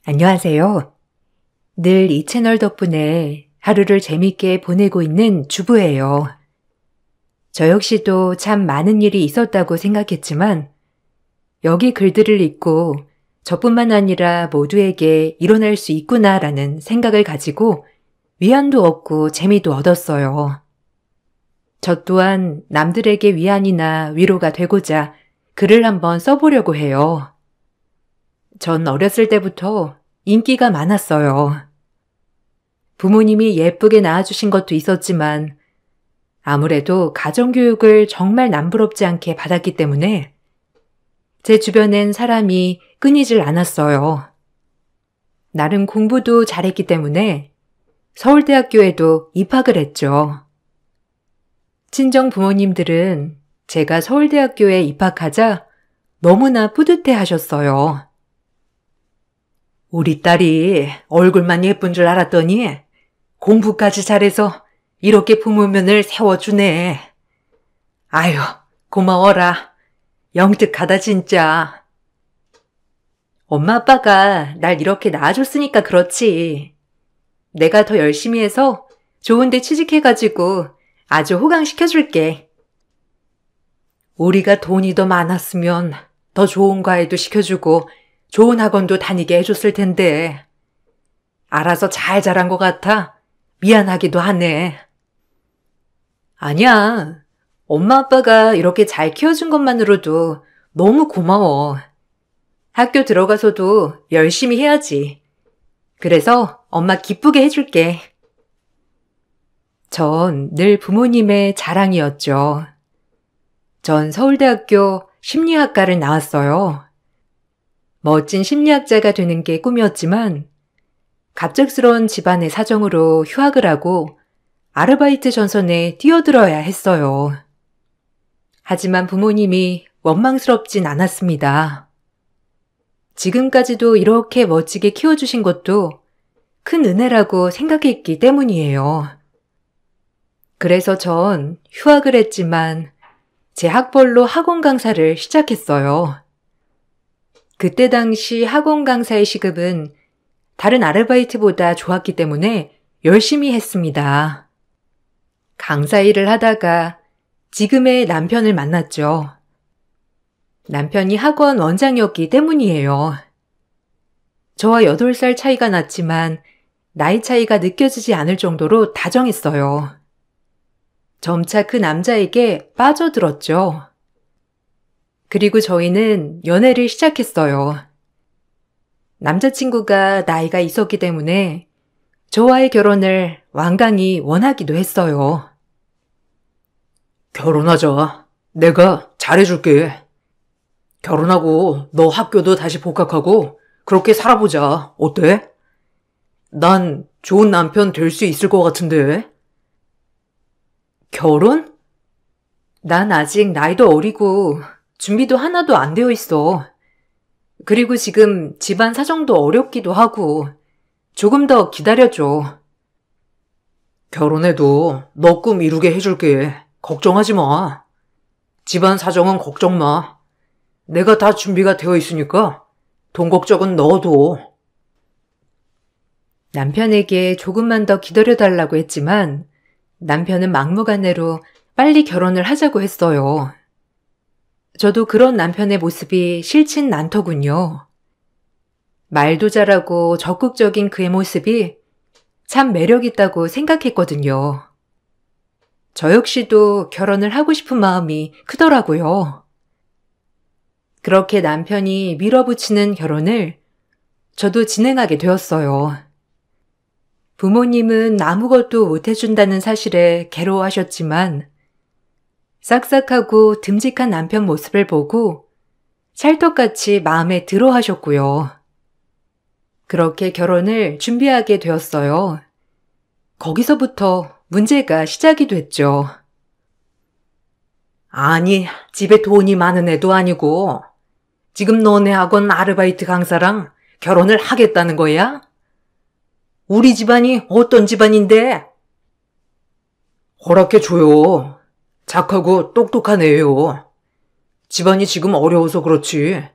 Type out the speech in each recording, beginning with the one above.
안녕하세요. 늘 이 채널 덕분에 하루를 재밌게 보내고 있는 주부예요. 저 역시도 참 많은 일이 있었다고 생각했지만 여기 글들을 읽고 저뿐만 아니라 모두에게 일어날 수 있구나라는 생각을 가지고 위안도 얻고 재미도 얻었어요. 저 또한 남들에게 위안이나 위로가 되고자 글을 한번 써보려고 해요. 전 어렸을 때부터 인기가 많았어요. 부모님이 예쁘게 낳아주신 것도 있었지만 아무래도 가정교육을 정말 남부럽지 않게 받았기 때문에 제 주변엔 사람이 끊이질 않았어요. 나름 공부도 잘했기 때문에 서울대학교에도 입학을 했죠. 친정 부모님들은 제가 서울대학교에 입학하자 너무나 뿌듯해 하셨어요. 우리 딸이 얼굴만 예쁜 줄 알았더니 공부까지 잘해서 이렇게 부모면을 세워주네. 아유, 고마워라. 영특하다 진짜. 엄마 아빠가 날 이렇게 낳아줬으니까 그렇지. 내가 더 열심히 해서 좋은 데 취직해가지고 아주 호강시켜줄게. 우리가 돈이 더 많았으면 더 좋은 과외도 시켜주고 좋은 학원도 다니게 해줬을 텐데 알아서 잘 자란 것 같아 미안하기도 하네. 아니야. 엄마 아빠가 이렇게 잘 키워준 것만으로도 너무 고마워. 학교 들어가서도 열심히 해야지. 그래서 엄마 기쁘게 해줄게. 전 늘 부모님의 자랑이었죠. 전 서울대학교 심리학과를 나왔어요. 멋진 심리학자가 되는 게 꿈이었지만 갑작스러운 집안의 사정으로 휴학을 하고 아르바이트 전선에 뛰어들어야 했어요. 하지만 부모님이 원망스럽진 않았습니다. 지금까지도 이렇게 멋지게 키워주신 것도 큰 은혜라고 생각했기 때문이에요. 그래서 전 휴학을 했지만 제 학벌로 학원 강사를 시작했어요. 그때 당시 학원 강사의 시급은 다른 아르바이트보다 좋았기 때문에 열심히 했습니다. 강사 일을 하다가 지금의 남편을 만났죠. 남편이 학원 원장이었기 때문이에요. 저와 8살 차이가 났지만 나이 차이가 느껴지지 않을 정도로 다정했어요. 점차 그 남자에게 빠져들었죠. 그리고 저희는 연애를 시작했어요. 남자친구가 나이가 있었기 때문에 저와의 결혼을 완강히 원하기도 했어요. 결혼하자. 내가 잘해줄게. 결혼하고 너 학교도 다시 복학하고 그렇게 살아보자. 어때? 난 좋은 남편 될 수 있을 것 같은데. 결혼? 난 아직 나이도 어리고 준비도 하나도 안 되어 있어. 그리고 지금 집안 사정도 어렵기도 하고 조금 더 기다려줘. 결혼해도 너 꿈 이루게 해줄게. 걱정하지 마. 집안 사정은 걱정 마. 내가 다 준비가 되어 있으니까 돈 걱정은 넣어둬. 남편에게 조금만 더 기다려달라고 했지만 남편은 막무가내로 빨리 결혼을 하자고 했어요. 저도 그런 남편의 모습이 싫진 않더군요. 말도 잘하고 적극적인 그의 모습이 참 매력있다고 생각했거든요. 저 역시도 결혼을 하고 싶은 마음이 크더라고요. 그렇게 남편이 밀어붙이는 결혼을 저도 진행하게 되었어요. 부모님은 아무것도 못해준다는 사실에 괴로워하셨지만 싹싹하고 듬직한 남편 모습을 보고 찰떡같이 마음에 들어 하셨고요. 그렇게 결혼을 준비하게 되었어요. 거기서부터 문제가 시작이 됐죠. 아니, 집에 돈이 많은 애도 아니고 지금 너네 학원 아르바이트 강사랑 결혼을 하겠다는 거야? 우리 집안이 어떤 집안인데? 허락해줘요. 착하고 똑똑한 애예요. 집안이 지금 어려워서 그렇지.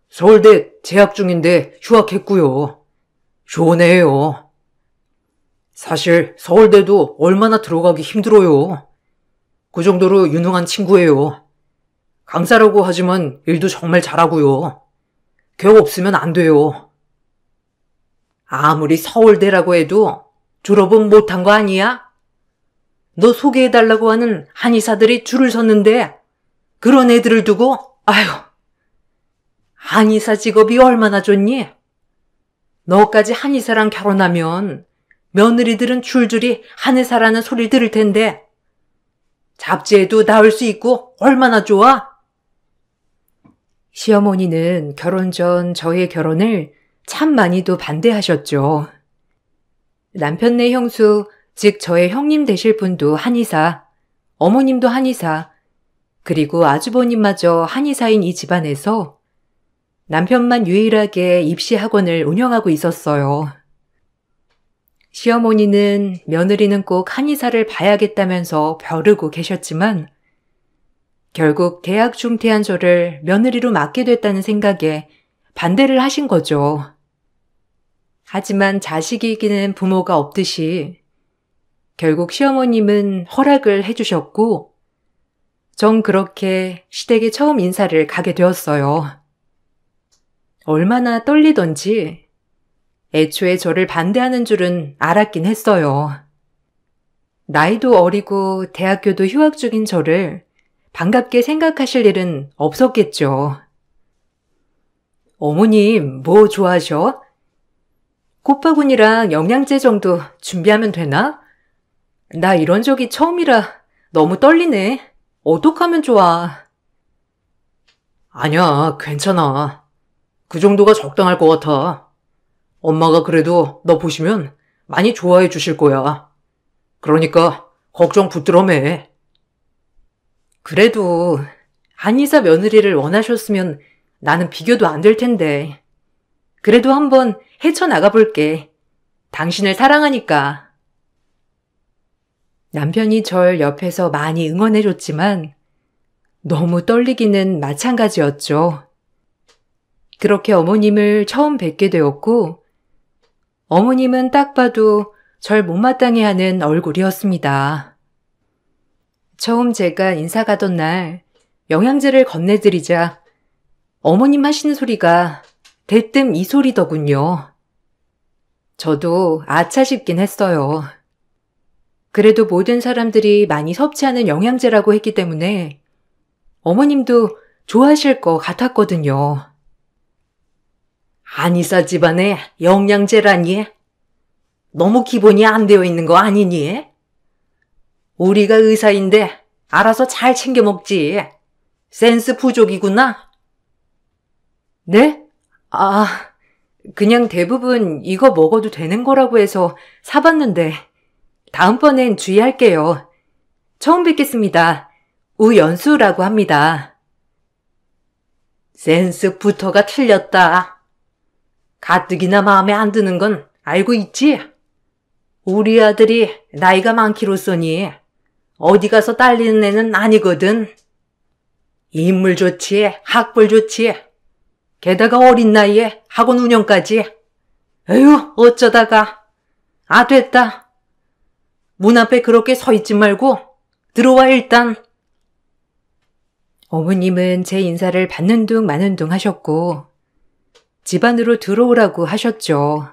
서울대 재학 중인데 휴학했고요. 좋은 애예요. 사실 서울대도 얼마나 들어가기 힘들어요. 그 정도로 유능한 친구예요. 강사라고 하지만 일도 정말 잘하고요. 걔 없으면 안 돼요. 아무리 서울대라고 해도 졸업은 못한 거 아니야? 너 소개해달라고 하는 한의사들이 줄을 섰는데 그런 애들을 두고 아휴, 한의사 직업이 얼마나 좋니? 너까지 한의사랑 결혼하면 며느리들은 줄줄이 한의사라는 소리 들을 텐데 잡지에도 나올 수 있고 얼마나 좋아? 시어머니는 결혼 전 저의 결혼을 참 많이도 반대하셨죠. 남편네 형수, 즉 저의 형님 되실 분도 한의사, 어머님도 한의사, 그리고 아주버님마저 한의사인 이 집안에서 남편만 유일하게 입시학원을 운영하고 있었어요. 시어머니는 며느리는 꼭 한의사를 봐야겠다면서 벼르고 계셨지만 결국 대학 중퇴한 저를 며느리로 맡게 됐다는 생각에 반대를 하신 거죠. 하지만 자식이 이기는 부모가 없듯이 결국 시어머님은 허락을 해주셨고 전 그렇게 시댁에 처음 인사를 가게 되었어요. 얼마나 떨리던지 애초에 저를 반대하는 줄은 알았긴 했어요. 나이도 어리고 대학교도 휴학 중인 저를 반갑게 생각하실 일은 없었겠죠. 어머님, 뭐 좋아하셔? 꽃바구니랑 영양제 정도 준비하면 되나? 나 이런 적이 처음이라 너무 떨리네. 어떡하면 좋아? 아니야, 괜찮아. 그 정도가 적당할 것 같아. 엄마가 그래도 너 보시면 많이 좋아해 주실 거야. 그러니까 걱정 붙들어 매. 그래도 한의사 며느리를 원하셨으면 나는 비교도 안 될 텐데. 그래도 한번 헤쳐나가 볼게. 당신을 사랑하니까. 남편이 절 옆에서 많이 응원해줬지만 너무 떨리기는 마찬가지였죠. 그렇게 어머님을 처음 뵙게 되었고 어머님은 딱 봐도 절 못마땅해 하는 얼굴이었습니다. 처음 제가 인사 가던 날 영양제를 건네드리자 어머님 하시는 소리가 대뜸 이 소리더군요. 저도 아차 싶긴 했어요. 그래도 모든 사람들이 많이 섭취하는 영양제라고 했기 때문에 어머님도 좋아하실 것 같았거든요. 한의사 집안에 영양제라니? 너무 기본이 안 되어 있는 거 아니니? 우리가 의사인데 알아서 잘 챙겨 먹지. 센스 부족이구나. 네? 그냥 대부분 이거 먹어도 되는 거라고 해서 사봤는데 다음번엔 주의할게요. 처음 뵙겠습니다. 우연수라고 합니다. 센스부터가 틀렸다. 가뜩이나 마음에 안 드는 건 알고 있지? 우리 아들이 나이가 많기로써니 어디 가서 딸리는 애는 아니거든. 인물 좋지, 학벌 좋지. 게다가 어린 나이에 학원 운영까지. 에휴, 어쩌다가. 됐다. 문 앞에 그렇게 서 있지 말고 들어와 일단. 어머님은 제 인사를 받는 둥 마는 둥 하셨고 집 안으로 들어오라고 하셨죠.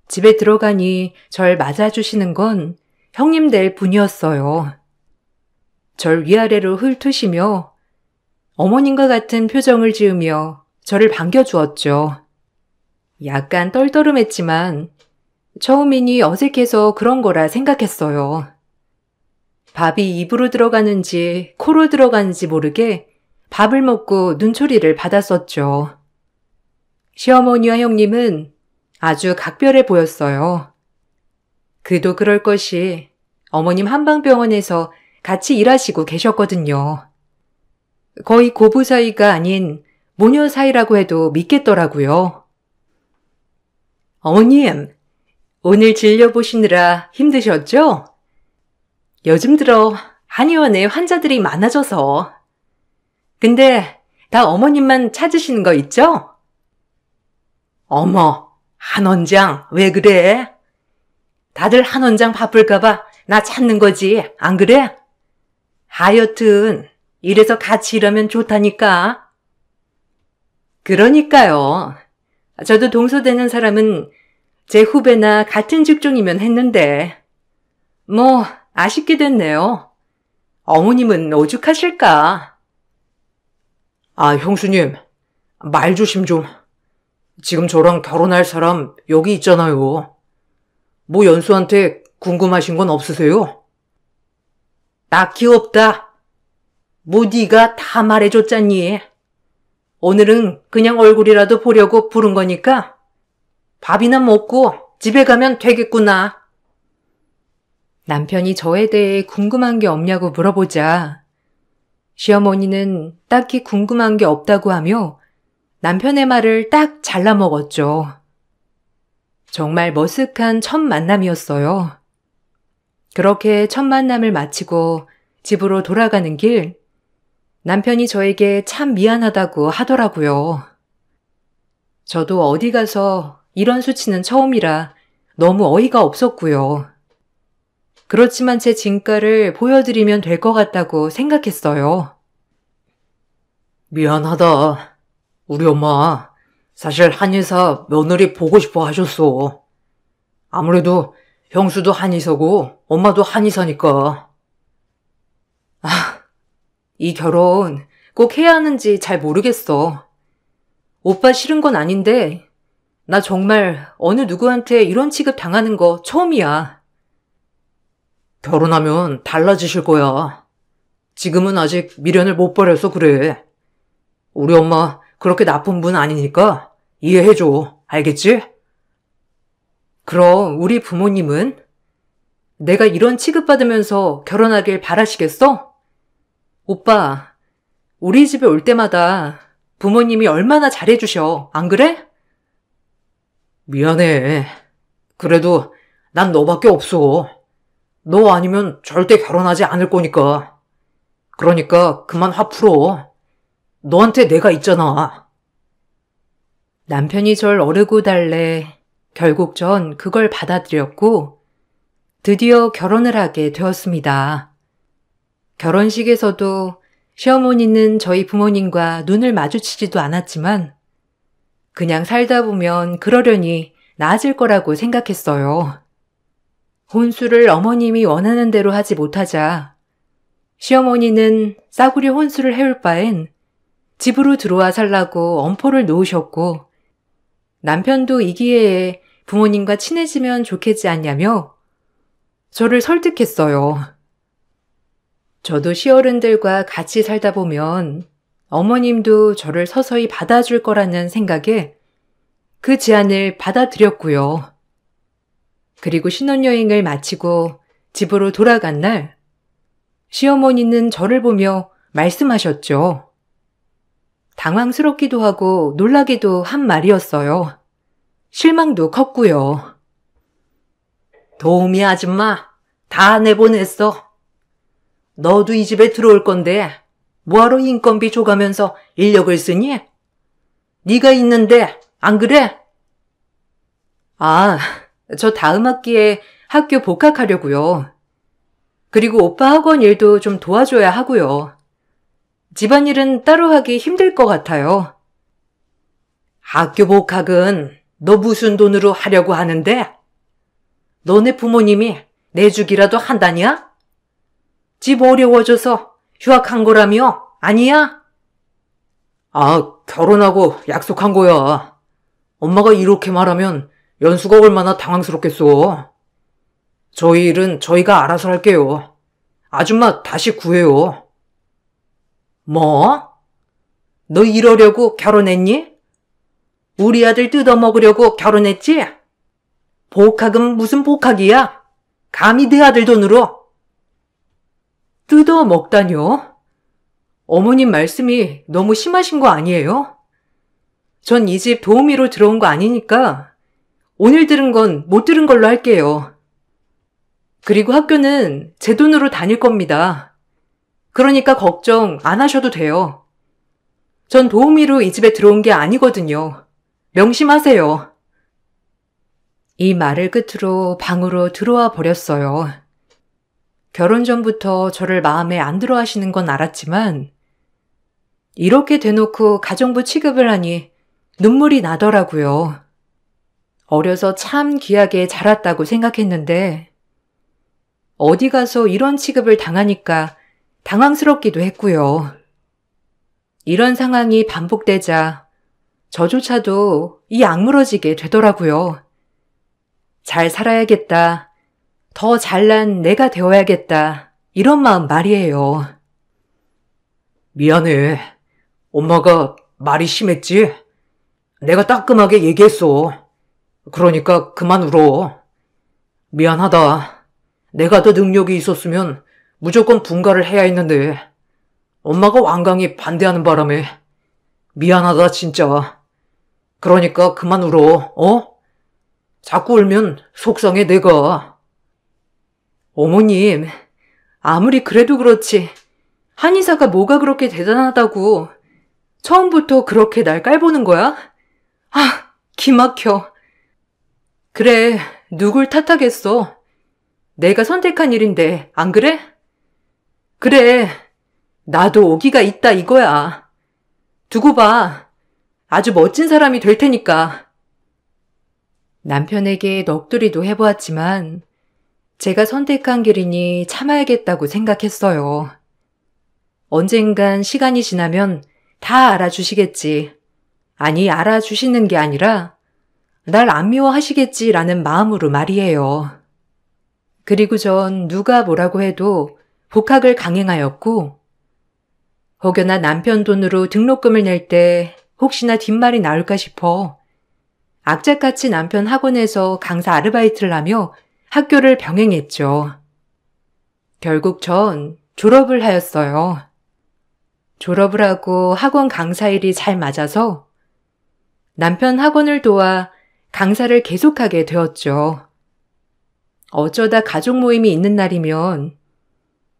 집에 들어가니 절 맞아주시는 건 형님들 분이었어요. 절 위아래로 훑으시며 어머님과 같은 표정을 지으며 저를 반겨주었죠. 약간 떨떠름했지만 처음이니 어색해서 그런 거라 생각했어요. 밥이 입으로 들어가는지 코로 들어가는지 모르게 밥을 먹고 눈초리를 받았었죠. 시어머니와 형님은 아주 각별해 보였어요. 그도 그럴 것이 어머님 한방병원에서 같이 일하시고 계셨거든요. 거의 고부 사이가 아닌 모녀 사이라고 해도 믿겠더라고요. 어머님, 오늘 진료보시느라 힘드셨죠? 요즘 들어 한의원에 환자들이 많아져서. 근데 다 어머님만 찾으시는 거 있죠? 어머, 한 원장, 왜 그래? 다들 한 원장 바쁠까봐 나 찾는 거지, 안 그래? 하여튼, 이래서 같이 일하면 좋다니까. 그러니까요. 저도 동서되는 사람은 제 후배나 같은 직종이면 했는데, 뭐, 아쉽게 됐네요. 어머님은 오죽하실까? 아, 형수님, 말 조심 좀. 지금 저랑 결혼할 사람 여기 있잖아요. 뭐 연수한테 궁금하신 건 없으세요? 딱히 없다. 뭐 네가 다 말해줬잖니. 오늘은 그냥 얼굴이라도 보려고 부른 거니까 밥이나 먹고 집에 가면 되겠구나. 남편이 저에 대해 궁금한 게 없냐고 물어보자 시어머니는 딱히 궁금한 게 없다고 하며 남편의 말을 딱 잘라 먹었죠. 정말 머쓱한 첫 만남이었어요. 그렇게 첫 만남을 마치고 집으로 돌아가는 길, 남편이 저에게 참 미안하다고 하더라고요. 저도 어디 가서 이런 수치는 처음이라 너무 어이가 없었고요. 그렇지만 제 진가를 보여드리면 될 것 같다고 생각했어요. 미안하다. 우리 엄마 사실 한의사 며느리 보고 싶어 하셨어. 아무래도 형수도 한의사고 엄마도 한의사니까. 이 결혼 꼭 해야 하는지 잘 모르겠어. 오빠 싫은 건 아닌데 나 정말 어느 누구한테 이런 취급 당하는 거 처음이야. 결혼하면 달라지실 거야. 지금은 아직 미련을 못 버려서 그래. 우리 엄마 그렇게 나쁜 분 아니니까 이해해줘. 알겠지? 그럼 우리 부모님은? 내가 이런 취급받으면서 결혼하길 바라시겠어? 오빠, 우리 집에 올 때마다 부모님이 얼마나 잘해주셔. 안 그래? 미안해. 그래도 난 너밖에 없어. 너 아니면 절대 결혼하지 않을 거니까. 그러니까 그만 화 풀어. 너한테 내가 있잖아. 남편이 절 어르고 달래 결국 전 그걸 받아들였고 드디어 결혼을 하게 되었습니다. 결혼식에서도 시어머니는 저희 부모님과 눈을 마주치지도 않았지만 그냥 살다 보면 그러려니 나아질 거라고 생각했어요. 혼수를 어머님이 원하는 대로 하지 못하자 시어머니는 싸구려 혼수를 해올 바엔 집으로 들어와 살라고 엄포를 놓으셨고 남편도 이 기회에 부모님과 친해지면 좋겠지 않냐며 저를 설득했어요. 저도 시어른들과 같이 살다 보면 어머님도 저를 서서히 받아줄 거라는 생각에 그 제안을 받아들였고요. 그리고 신혼여행을 마치고 집으로 돌아간 날 시어머니는 저를 보며 말씀하셨죠. 당황스럽기도 하고 놀라기도 한 말이었어요. 실망도 컸고요. 도우미 아줌마 다 내보냈어. 너도 이 집에 들어올 건데 뭐하러 인건비 줘가면서 인력을 쓰니? 네가 있는데 안 그래? 아, 저 다음 학기에 학교 복학하려고요. 그리고 오빠 학원 일도 좀 도와줘야 하고요. 집안일은 따로 하기 힘들 것 같아요. 학교 복학은 너 무슨 돈으로 하려고 하는데? 너네 부모님이 내주기라도 한다냐? 집 어려워져서 휴학한 거라며? 아니야? 아, 결혼하고 약속한 거야. 엄마가 이렇게 말하면 연수가 얼마나 당황스럽겠어. 저희 일은 저희가 알아서 할게요. 아줌마 다시 구해요. 뭐? 너 이러려고 결혼했니? 우리 아들 뜯어먹으려고 결혼했지? 복학은 무슨 복학이야? 감히 내 아들 돈으로? 뜯어먹다뇨? 어머님 말씀이 너무 심하신 거 아니에요? 전 이 집 도우미로 들어온 거 아니니까 오늘 들은 건 못 들은 걸로 할게요. 그리고 학교는 제 돈으로 다닐 겁니다. 그러니까 걱정 안 하셔도 돼요. 전 도우미로 이 집에 들어온 게 아니거든요. 명심하세요. 이 말을 끝으로 방으로 들어와 버렸어요. 결혼 전부터 저를 마음에 안 들어 하시는 건 알았지만 이렇게 대놓고 가정부 취급을 하니 눈물이 나더라고요. 어려서 참 귀하게 자랐다고 생각했는데 어디 가서 이런 취급을 당하니까 당황스럽기도 했고요. 이런 상황이 반복되자 저조차도 이 악물어지게 되더라고요. 잘 살아야겠다. 더 잘난 내가 되어야겠다. 이런 마음 말이에요. 미안해. 엄마가 말이 심했지? 내가 따끔하게 얘기했어. 그러니까 그만 울어. 미안하다. 내가 더 능력이 있었으면 무조건 분가를 해야 했는데 엄마가 완강히 반대하는 바람에 미안하다 진짜. 그러니까 그만 울어. 자꾸 울면 속상해 내가. 어머님, 아무리 그래도 그렇지 한의사가 뭐가 그렇게 대단하다고 처음부터 그렇게 날 깔보는 거야? 아, 기막혀. 그래, 누굴 탓하겠어. 내가 선택한 일인데 안 그래? 그래, 나도 오기가 있다 이거야. 두고 봐. 아주 멋진 사람이 될 테니까. 남편에게 넋두리도 해보았지만 제가 선택한 길이니 참아야겠다고 생각했어요. 언젠간 시간이 지나면 다 알아주시겠지. 아니, 알아주시는 게 아니라 날 안 미워하시겠지라는 마음으로 말이에요. 그리고 전 누가 뭐라고 해도 복학을 강행하였고 혹여나 남편 돈으로 등록금을 낼 때 혹시나 뒷말이 나올까 싶어 악착같이 남편 학원에서 강사 아르바이트를 하며 학교를 병행했죠. 결국 전 졸업을 하였어요. 졸업을 하고 학원 강사 일이 잘 맞아서 남편 학원을 도와 강사를 계속하게 되었죠. 어쩌다 가족 모임이 있는 날이면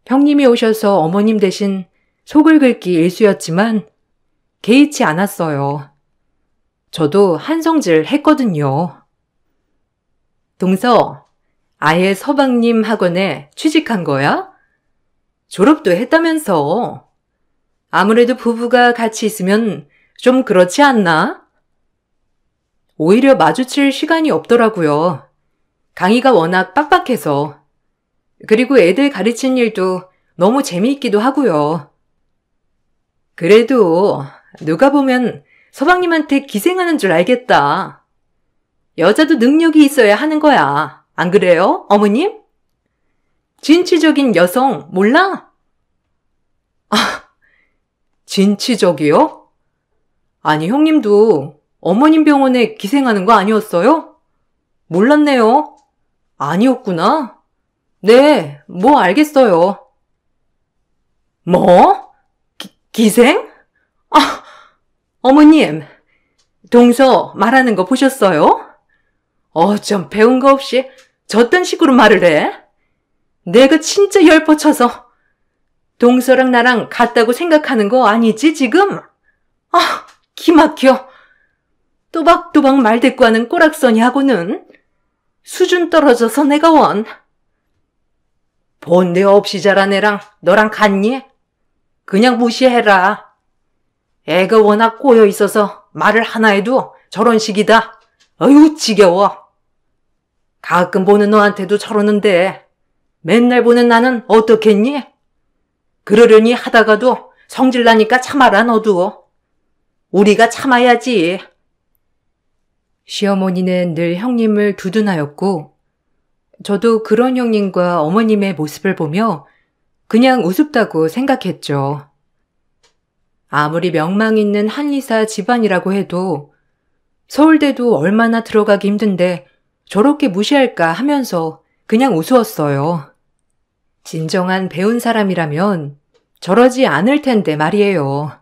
형님이 오셔서 어머님 대신 속을 긁기 일쑤였지만 개의치 않았어요. 저도 한성질 했거든요. 동서, 아예 서방님 학원에 취직한 거야? 졸업도 했다면서. 아무래도 부부가 같이 있으면 좀 그렇지 않나? 오히려 마주칠 시간이 없더라고요. 강의가 워낙 빡빡해서. 그리고 애들 가르친 일도 너무 재미있기도 하고요. 그래도 누가 보면 서방님한테 기생하는 줄 알겠다. 여자도 능력이 있어야 하는 거야. 안 그래요, 어머님? 진취적인 여성 몰라? 아, 진취적이요? 아니, 형님도 어머님 병원에 기생하는 거 아니었어요? 몰랐네요. 아니었구나. 네, 뭐 알겠어요. 뭐? 기생? 아, 어머님, 동서 말하는 거 보셨어요? 좀 배운 거 없이 저딴 식으로 말을 해? 내가 진짜 열뻗쳐서 동서랑 나랑 같다고 생각하는 거 아니지 지금? 아, 기막혀. 또박또박 말대꾸하는 꼬락서니하고는 수준 떨어져서 내가 원. 본데 없이 자란 애랑 너랑 같니? 그냥 무시해라. 애가 워낙 꼬여 있어서 말을 하나 해도 저런 식이다. 어휴, 지겨워. 가끔 보는 너한테도 저러는데 맨날 보는 나는 어떻겠니? 그러려니 하다가도 성질나니까 참아라 너도. 우리가 참아야지. 시어머니는 늘 형님을 두둔하였고 저도 그런 형님과 어머님의 모습을 보며 그냥 우습다고 생각했죠. 아무리 명망 있는 한의사 집안이라고 해도 서울대도 얼마나 들어가기 힘든데 저렇게 무시할까 하면서 그냥 우스웠어요. 진정한 배운 사람이라면 저러지 않을 텐데 말이에요.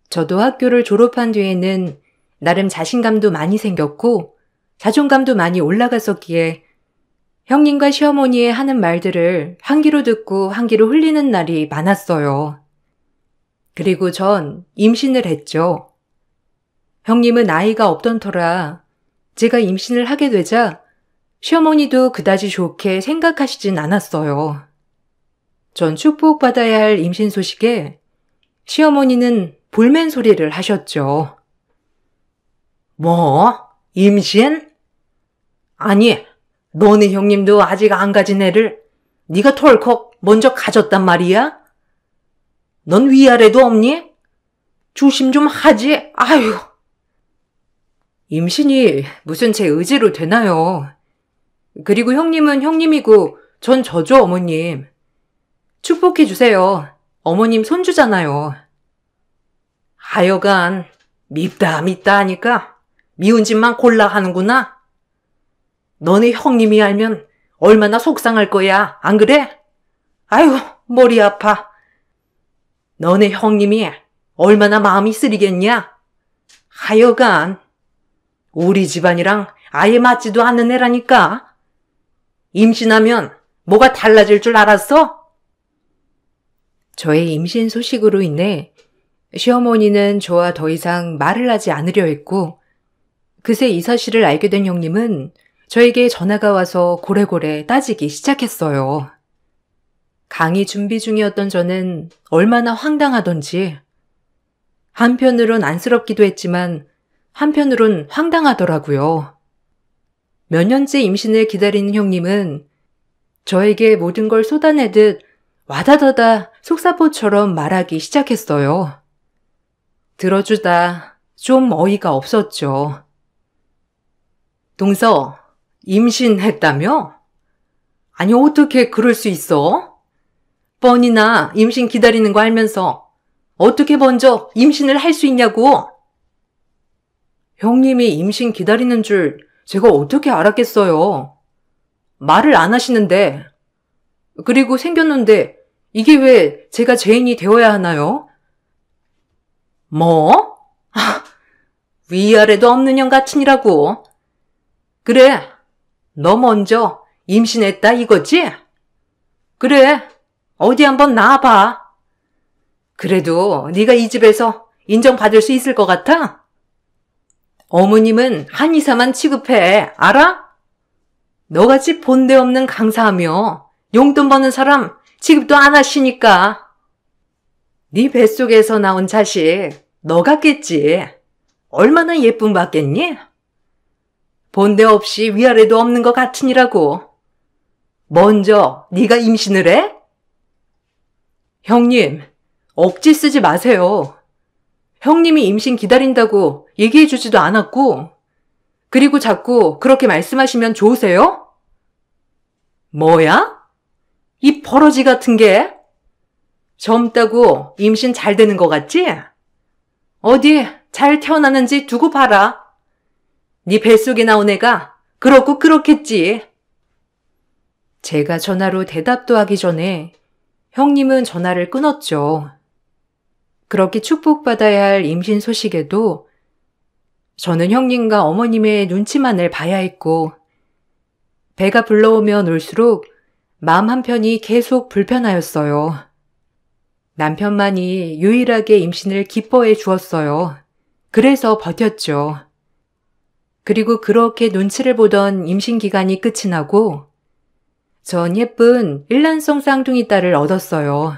저도 학교를 졸업한 뒤에는 나름 자신감도 많이 생겼고 자존감도 많이 올라갔었기에 형님과 시어머니의 하는 말들을 한 귀로 듣고 한 귀로 흘리는 날이 많았어요. 그리고 전 임신을 했죠. 형님은 아이가 없던 터라 제가 임신을 하게 되자 시어머니도 그다지 좋게 생각하시진 않았어요. 전 축복받아야 할 임신 소식에 시어머니는 볼멘 소리를 하셨죠. 뭐? 임신? 아니, 너네 형님도 아직 안 가진 애를 네가 털컥 먼저 가졌단 말이야? 넌 위아래도 없니? 조심 좀 하지. 아유. 임신이 무슨 제 의지로 되나요? 그리고 형님은 형님이고 전 저죠, 어머님. 축복해 주세요. 어머님 손주잖아요. 하여간 밉다 하니까 미운 짓만 골라 하는구나. 너네 형님이 알면 얼마나 속상할 거야, 안 그래? 아유, 머리 아파. 너네 형님이 얼마나 마음이 쓰리겠냐? 하여간 우리 집안이랑 아예 맞지도 않는 애라니까. 임신하면 뭐가 달라질 줄 알았어? 저의 임신 소식으로 인해 시어머니는 저와 더 이상 말을 하지 않으려 했고, 그새 이 사실을 알게 된 형님은 저에게 전화가 와서 고래고래 따지기 시작했어요. 강의 준비 중이었던 저는 얼마나 황당하던지, 한편으론 안쓰럽기도 했지만 한편으론 황당하더라고요. 몇 년째 임신을 기다리는 형님은 저에게 모든 걸 쏟아내듯 와다다다 속사포처럼 말하기 시작했어요. 들어주다 좀 어이가 없었죠. 동서, 임신했다며? 아니, 어떻게 그럴 수 있어? 뻔히나 임신 기다리는 거 알면서 어떻게 먼저 임신을 할 수 있냐고? 형님이 임신 기다리는 줄 제가 어떻게 알았겠어요. 말을 안 하시는데. 그리고 생겼는데 이게 왜 제가 죄인이 되어야 하나요? 뭐? 위아래도 없는 형 같으니라고. 그래, 너 먼저 임신했다 이거지? 그래, 어디 한번 나와봐. 그래도 네가 이 집에서 인정받을 수 있을 것 같아? 어머님은 한의사만 취급해, 알아? 너같이 본데 없는 강사하며 용돈 버는 사람 취급도 안 하시니까. 네 뱃속에서 나온 자식 너 같겠지. 얼마나 예쁨 받겠니? 본데 없이 위아래도 없는 것 같으니라고. 먼저 네가 임신을 해? 형님, 억지 쓰지 마세요. 형님이 임신 기다린다고 얘기해 주지도 않았고, 그리고 자꾸 그렇게 말씀하시면 좋으세요? 뭐야? 이 버러지 같은 게? 젊다고 임신 잘 되는 것 같지? 어디 잘 태어나는지 두고 봐라. 네 뱃속에 나온 애가 그렇고 그렇겠지. 제가 전화로 대답도 하기 전에 형님은 전화를 끊었죠. 그렇게 축복받아야 할 임신 소식에도 저는 형님과 어머님의 눈치만을 봐야 했고, 배가 불러오면 올수록 마음 한편이 계속 불편하였어요. 남편만이 유일하게 임신을 기뻐해 주었어요. 그래서 버텼죠. 그리고 그렇게 눈치를 보던 임신 기간이 끝이 나고 전 예쁜 일란성 쌍둥이 딸을 얻었어요.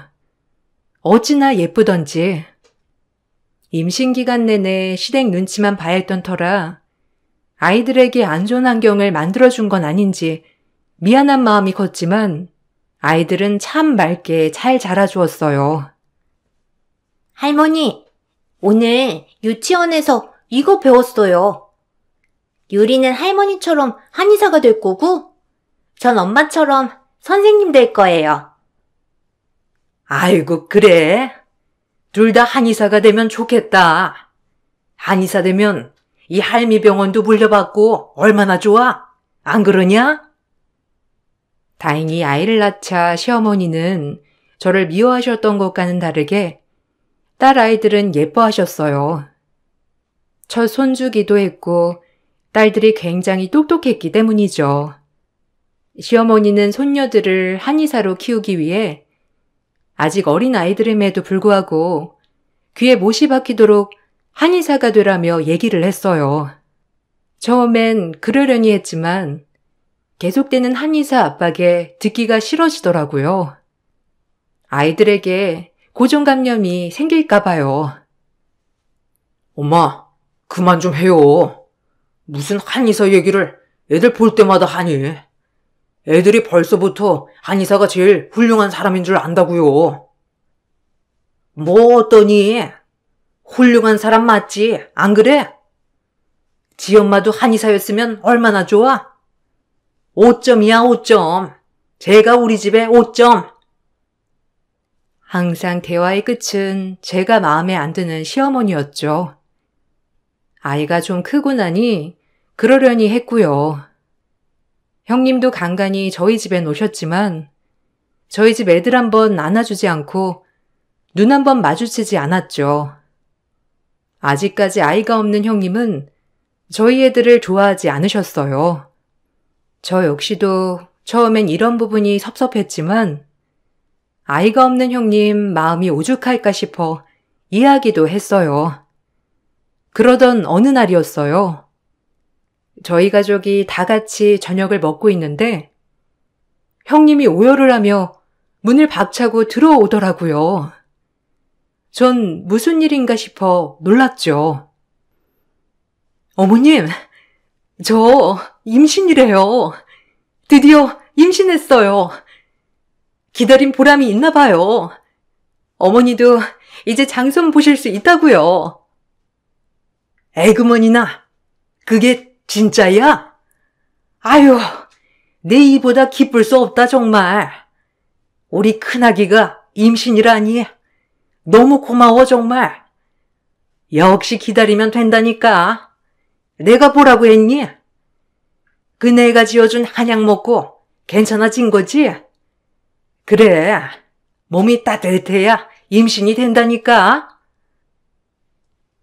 어찌나 예쁘던지. 임신 기간 내내 시댁 눈치만 봐야 했던 터라 아이들에게 안 좋은 환경을 만들어준 건 아닌지 미안한 마음이 컸지만 아이들은 참 맑게 잘 자라주었어요. 할머니, 오늘 유치원에서 이거 배웠어요. 유리는 할머니처럼 한의사가 될 거고, 전 엄마처럼 선생님 될 거예요. 아이고, 그래. 둘 다 한의사가 되면 좋겠다. 한의사 되면 이 할미병원도 물려받고 얼마나 좋아? 안 그러냐? 다행히 아이를 낳자 시어머니는 저를 미워하셨던 것과는 다르게 딸 아이들은 예뻐하셨어요. 첫 손주기도 했고 딸들이 굉장히 똑똑했기 때문이죠. 시어머니는 손녀들을 한의사로 키우기 위해 아직 어린 아이들임에도 불구하고 귀에 못이 박히도록 한의사가 되라며 얘기를 했어요. 처음엔 그러려니 했지만 계속되는 한의사 압박에 듣기가 싫어지더라고요. 아이들에게 고정감염이 생길까 봐요. 엄마, 그만 좀 해요. 무슨 한의사 얘기를 애들 볼 때마다 하니? 애들이 벌써부터 한의사가 제일 훌륭한 사람인 줄 안다고요. 뭐 어떠니? 훌륭한 사람 맞지? 안 그래? 지 엄마도 한의사였으면 얼마나 좋아? 5점이야, 5점. 제가 우리 집에 5점. 항상 대화의 끝은 제가 마음에 안 드는 시어머니였죠. 아이가 좀 크고 나니 그러려니 했고요. 형님도 간간히 저희 집에 오셨지만 저희 집 애들 한번 안아주지 않고 눈 한번 마주치지 않았죠. 아직까지 아이가 없는 형님은 저희 애들을 좋아하지 않으셨어요. 저 역시도 처음엔 이런 부분이 섭섭했지만 아이가 없는 형님 마음이 오죽할까 싶어 이해하기도 했어요. 그러던 어느 날이었어요. 저희 가족이 다 같이 저녁을 먹고 있는데 형님이 오열을 하며 문을 박차고 들어오더라고요. 전 무슨 일인가 싶어 놀랐죠. 어머님, 저 임신이래요. 드디어 임신했어요. 기다린 보람이 있나 봐요. 어머니도 이제 장손 보실 수 있다고요. 에그머니나, 그게 진짜야? 아유, 내 이보다 기쁠 수 없다 정말. 우리 큰아기가 임신이라니. 너무 고마워 정말. 역시 기다리면 된다니까. 내가 보라고 했니? 그네가 지어준 한약 먹고 괜찮아진 거지? 그래, 몸이 따뜻해야 임신이 된다니까.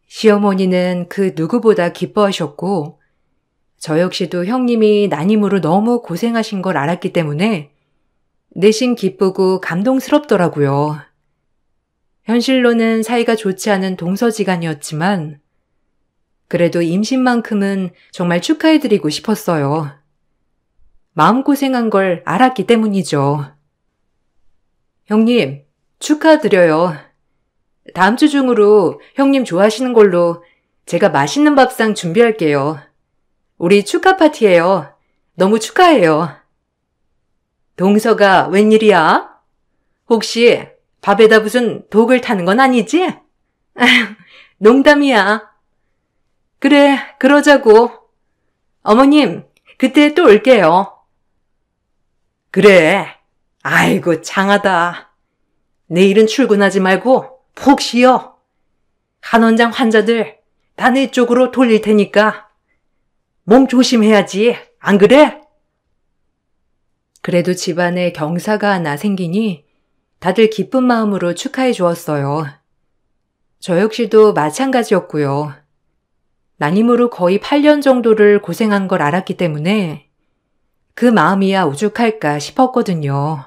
시어머니는 그 누구보다 기뻐하셨고 저 역시도 형님이 난임으로 너무 고생하신 걸 알았기 때문에 내심 기쁘고 감동스럽더라고요. 현실로는 사이가 좋지 않은 동서지간이었지만 그래도 임신만큼은 정말 축하해드리고 싶었어요. 마음고생한 걸 알았기 때문이죠. 형님, 축하드려요. 다음 주 중으로 형님 좋아하시는 걸로 제가 맛있는 밥상 준비할게요. 우리 축하 파티예요. 너무 축하해요. 동서가 웬일이야? 혹시 밥에다 무슨 독을 타는 건 아니지? 농담이야. 그래, 그러자고. 어머님, 그때 또 올게요. 그래. 아이고, 장하다. 내일은 출근하지 말고 푹 쉬어. 간원장 환자들 다 내 쪽으로 돌릴 테니까 몸 조심해야지. 안 그래? 그래도 집안에 경사가 하나 생기니 다들 기쁜 마음으로 축하해 주었어요. 저 역시도 마찬가지였고요. 난임으로 거의 8년 정도를 고생한 걸 알았기 때문에 그 마음이야 오죽할까 싶었거든요.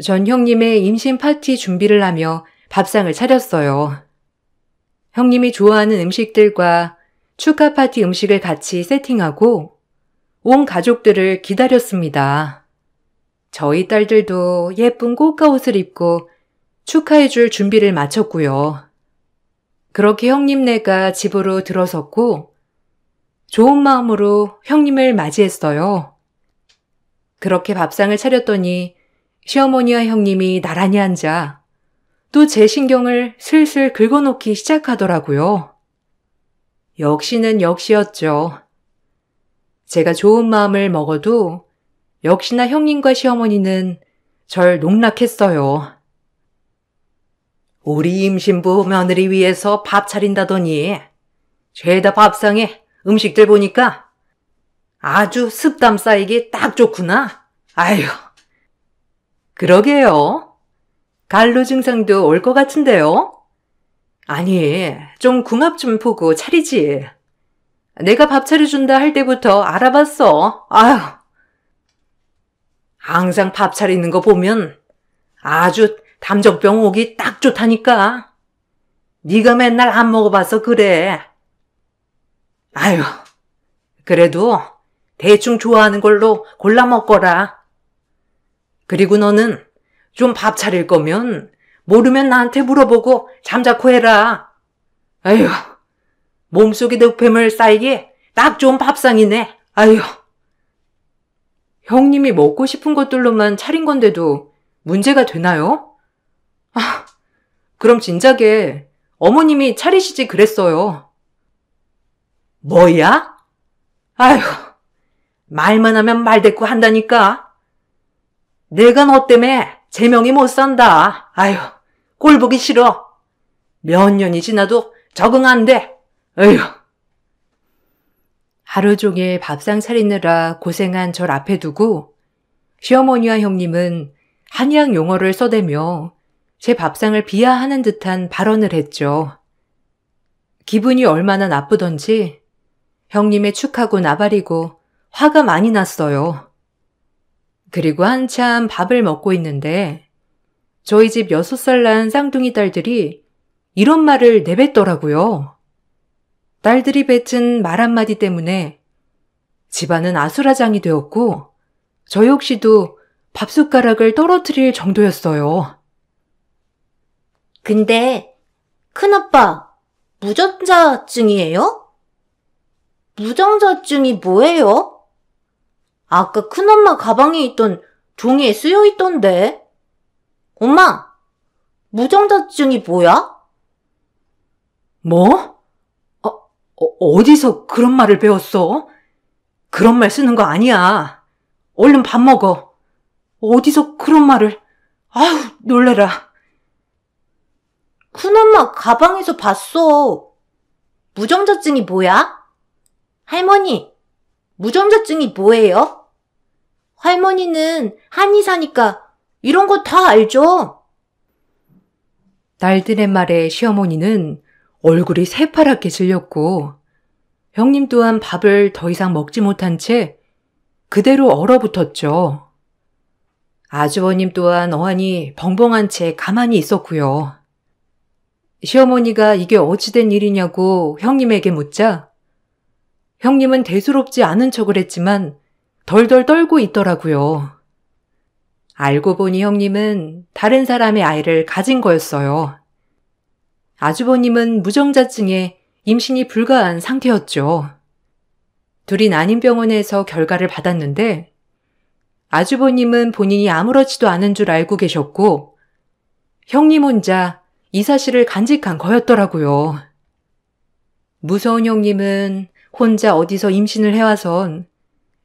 전 형님의 임신 파티 준비를 하며 밥상을 차렸어요. 형님이 좋아하는 음식들과 축하 파티 음식을 같이 세팅하고 온 가족들을 기다렸습니다. 저희 딸들도 예쁜 꽃가옷을 입고 축하해줄 준비를 마쳤고요. 그렇게 형님네가 집으로 들어섰고 좋은 마음으로 형님을 맞이했어요. 그렇게 밥상을 차렸더니 시어머니와 형님이 나란히 앉아 또 제 신경을 슬슬 긁어놓기 시작하더라고요. 역시는 역시였죠. 제가 좋은 마음을 먹어도 역시나 형님과 시어머니는 절 농락했어요. 우리 임신부 며느리 위해서 밥 차린다더니 죄다 밥상에 음식들 보니까 아주 습담 쌓이기 딱 좋구나. 아휴. 그러게요. 갈로 증상도 올 것 같은데요? 아니, 좀 궁합 좀 보고 차리지. 내가 밥 차려준다 할 때부터 알아봤어. 아휴. 항상 밥 차리는 거 보면 아주 담정병 오기 딱 좋다니까. 네가 맨날 안 먹어봐서 그래. 아휴, 그래도 대충 좋아하는 걸로 골라 먹거라. 그리고 너는 좀 밥 차릴 거면 모르면 나한테 물어보고 잠자코 해라. 아휴, 몸속에 늑폐물 쌓이기에 딱 좋은 밥상이네. 아휴. 형님이 먹고 싶은 것들로만 차린 건데도 문제가 되나요? 아, 그럼 진작에 어머님이 차리시지 그랬어요. 뭐야? 아휴, 말만 하면 말대꾸 한다니까. 내가 너 때문에 제명이 못 산다. 아휴, 꼴 보기 싫어. 몇 년이 지나도 적응 안 돼. 에휴. 하루 종일 밥상 차리느라 고생한 절 앞에 두고 시어머니와 형님은 한의학 용어를 써대며 제 밥상을 비하하는 듯한 발언을 했죠. 기분이 얼마나 나쁘던지 형님의 축하고 나발이고 화가 많이 났어요. 그리고 한참 밥을 먹고 있는데 저희 집 6살 난 쌍둥이 딸들이 이런 말을 내뱉더라고요. 딸들이 뱉은 말 한마디 때문에 집안은 아수라장이 되었고 저 역시도 밥숟가락을 떨어뜨릴 정도였어요. 근데 큰아빠 무정자증이에요? 무정자증이 뭐예요? 아까 큰엄마 가방에 있던 종이에 쓰여 있던데. 엄마, 무정자증이 뭐야? 뭐? 어디서 그런 말을 배웠어? 그런 말 쓰는 거 아니야. 얼른 밥 먹어. 어디서 그런 말을. 아휴, 놀래라. 큰엄마 가방에서 봤어. 무정자증이 뭐야? 할머니, 무정자증이 뭐예요? 할머니는 한의사니까 이런 거 다 알죠? 딸들의 말에 시어머니는 얼굴이 새파랗게 질렸고 형님 또한 밥을 더 이상 먹지 못한 채 그대로 얼어붙었죠. 아주버님 또한 어안이 벙벙한 채 가만히 있었고요. 시어머니가 이게 어찌된 일이냐고 형님에게 묻자 형님은 대수롭지 않은 척을 했지만 덜덜 떨고 있더라고요. 알고 보니 형님은 다른 사람의 아이를 가진 거였어요. 아주버님은 무정자증에 임신이 불가한 상태였죠. 둘이 난임병원에서 결과를 받았는데 아주버님은 본인이 아무렇지도 않은 줄 알고 계셨고 형님 혼자 이 사실을 간직한 거였더라고요. 무서운 형님은 혼자 어디서 임신을 해와선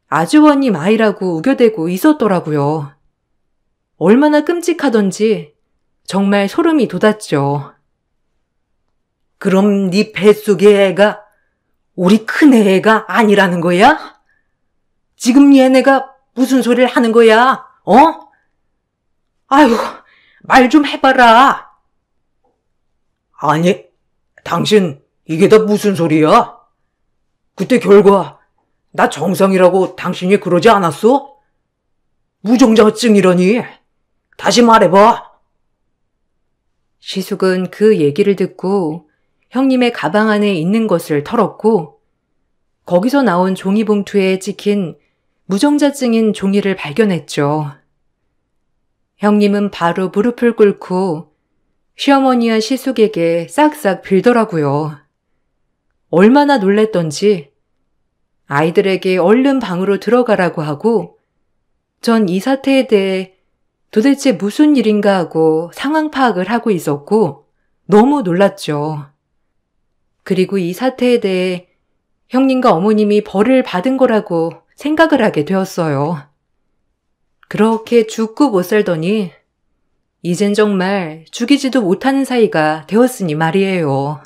아주버님 아이라고 우겨대고 있었더라고요. 얼마나 끔찍하던지 정말 소름이 돋았죠. 그럼 네 뱃속의 애가 우리 큰애가 아니라는 거야? 지금 얘네가 무슨 소리를 하는 거야? 아유, 말 좀 해봐라. 아니, 당신 이게 다 무슨 소리야? 그때 결과 나 정상이라고 당신이 그러지 않았어? 무정자증이라니. 다시 말해봐. 시숙은 그 얘기를 듣고 형님의 가방 안에 있는 것을 털었고 거기서 나온 종이봉투에 찍힌 무정자증인 종이를 발견했죠. 형님은 바로 무릎을 꿇고 시어머니와 시숙에게 싹싹 빌더라고요. 얼마나 놀랬던지 아이들에게 얼른 방으로 들어가라고 하고 전 이 사태에 대해 도대체 무슨 일인가 하고 상황 파악을 하고 있었고 너무 놀랐죠. 그리고 이 사태에 대해 형님과 어머님이 벌을 받은 거라고 생각을 하게 되었어요. 그렇게 죽고 못 살더니 이젠 정말 죽이지도 못하는 사이가 되었으니 말이에요.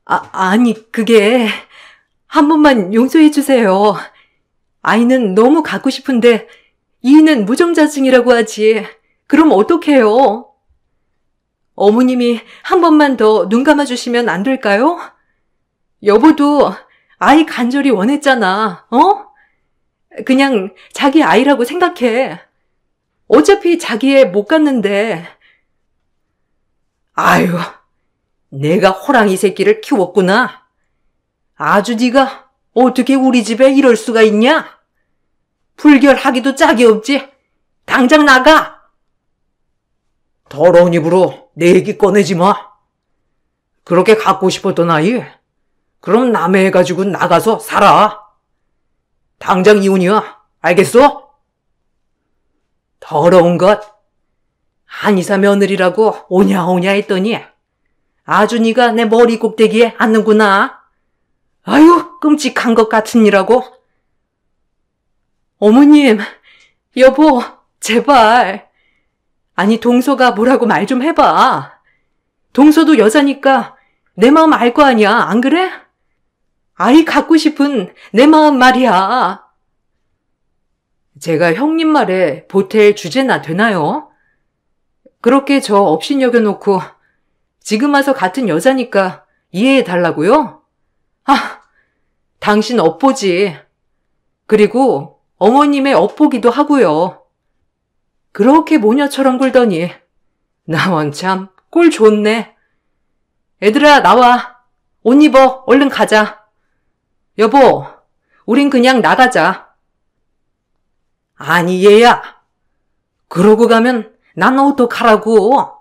아니 그게 한 번만 용서해 주세요. 아이는 너무 갖고 싶은데 이는 무정자증이라고 하지. 그럼 어떡해요? 어머님이 한 번만 더 눈 감아주시면 안 될까요? 여보도 아이 간절히 원했잖아. 그냥 자기 아이라고 생각해. 어차피 자기 애 못 갖는데. 아유, 내가 호랑이 새끼를 키웠구나. 아주 네가 어떻게 우리 집에 이럴 수가 있냐? 불결하기도 짝이 없지. 당장 나가! 더러운 입으로 내 얘기 꺼내지 마. 그렇게 갖고 싶었던 아이? 그럼 남의 애 가지고 나가서 살아. 당장 이혼이야. 알겠어? 더러운 것. 한의사 며느리라고 오냐오냐 했더니 아주 네가 내 머리 꼭대기에 앉는구나. 아유, 끔찍한 것 같으니라고. 어머님, 여보, 제발. 아니, 동서가 뭐라고 말 좀 해봐. 동서도 여자니까 내 마음 알 거 아니야, 안 그래? 아이 갖고 싶은 내 마음 말이야. 제가 형님 말에 보탤 주제나 되나요? 그렇게 저 업신여겨놓고 지금 와서 같은 여자니까 이해해달라고요? 아, 당신 업보지. 그리고 어머님의 업보기도 하고요. 그렇게 모녀처럼 굴더니 나 원참 꼴 좋네. 애들아, 나와. 옷 입어. 얼른 가자. 여보, 우린 그냥 나가자. 아니, 얘야. 그러고 가면 난 어떡하라고.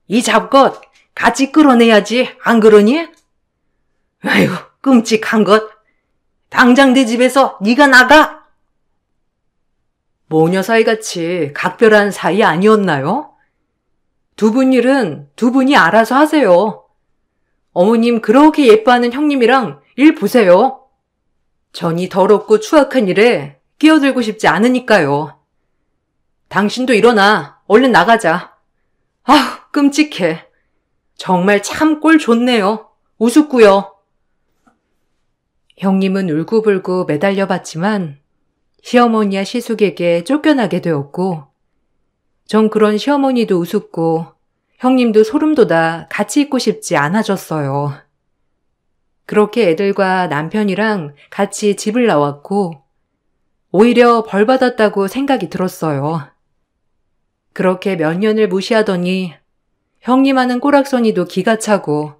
이 잡것 같이 끌어내야지, 안 그러니? 아이고, 끔찍한 것. 당장 내 집에서 네가 나가. 모녀 사이같이 각별한 사이 아니었나요? 두 분 일은 두 분이 알아서 하세요. 어머님 그렇게 예뻐하는 형님이랑 일 보세요. 전이 더럽고 추악한 일에 끼어들고 싶지 않으니까요. 당신도 일어나. 얼른 나가자. 아휴, 끔찍해. 정말 참 꼴 좋네요. 우습고요. 형님은 울고불고 매달려 봤지만 시어머니와 시숙에게 쫓겨나게 되었고, 전 그런 시어머니도 우습고 형님도 소름 돋아 같이 있고 싶지 않아졌어요. 그렇게 애들과 남편이랑 같이 집을 나왔고 오히려 벌 받았다고 생각이 들었어요. 그렇게 몇 년을 무시하더니 형님하는 꼬락서니도 기가 차고,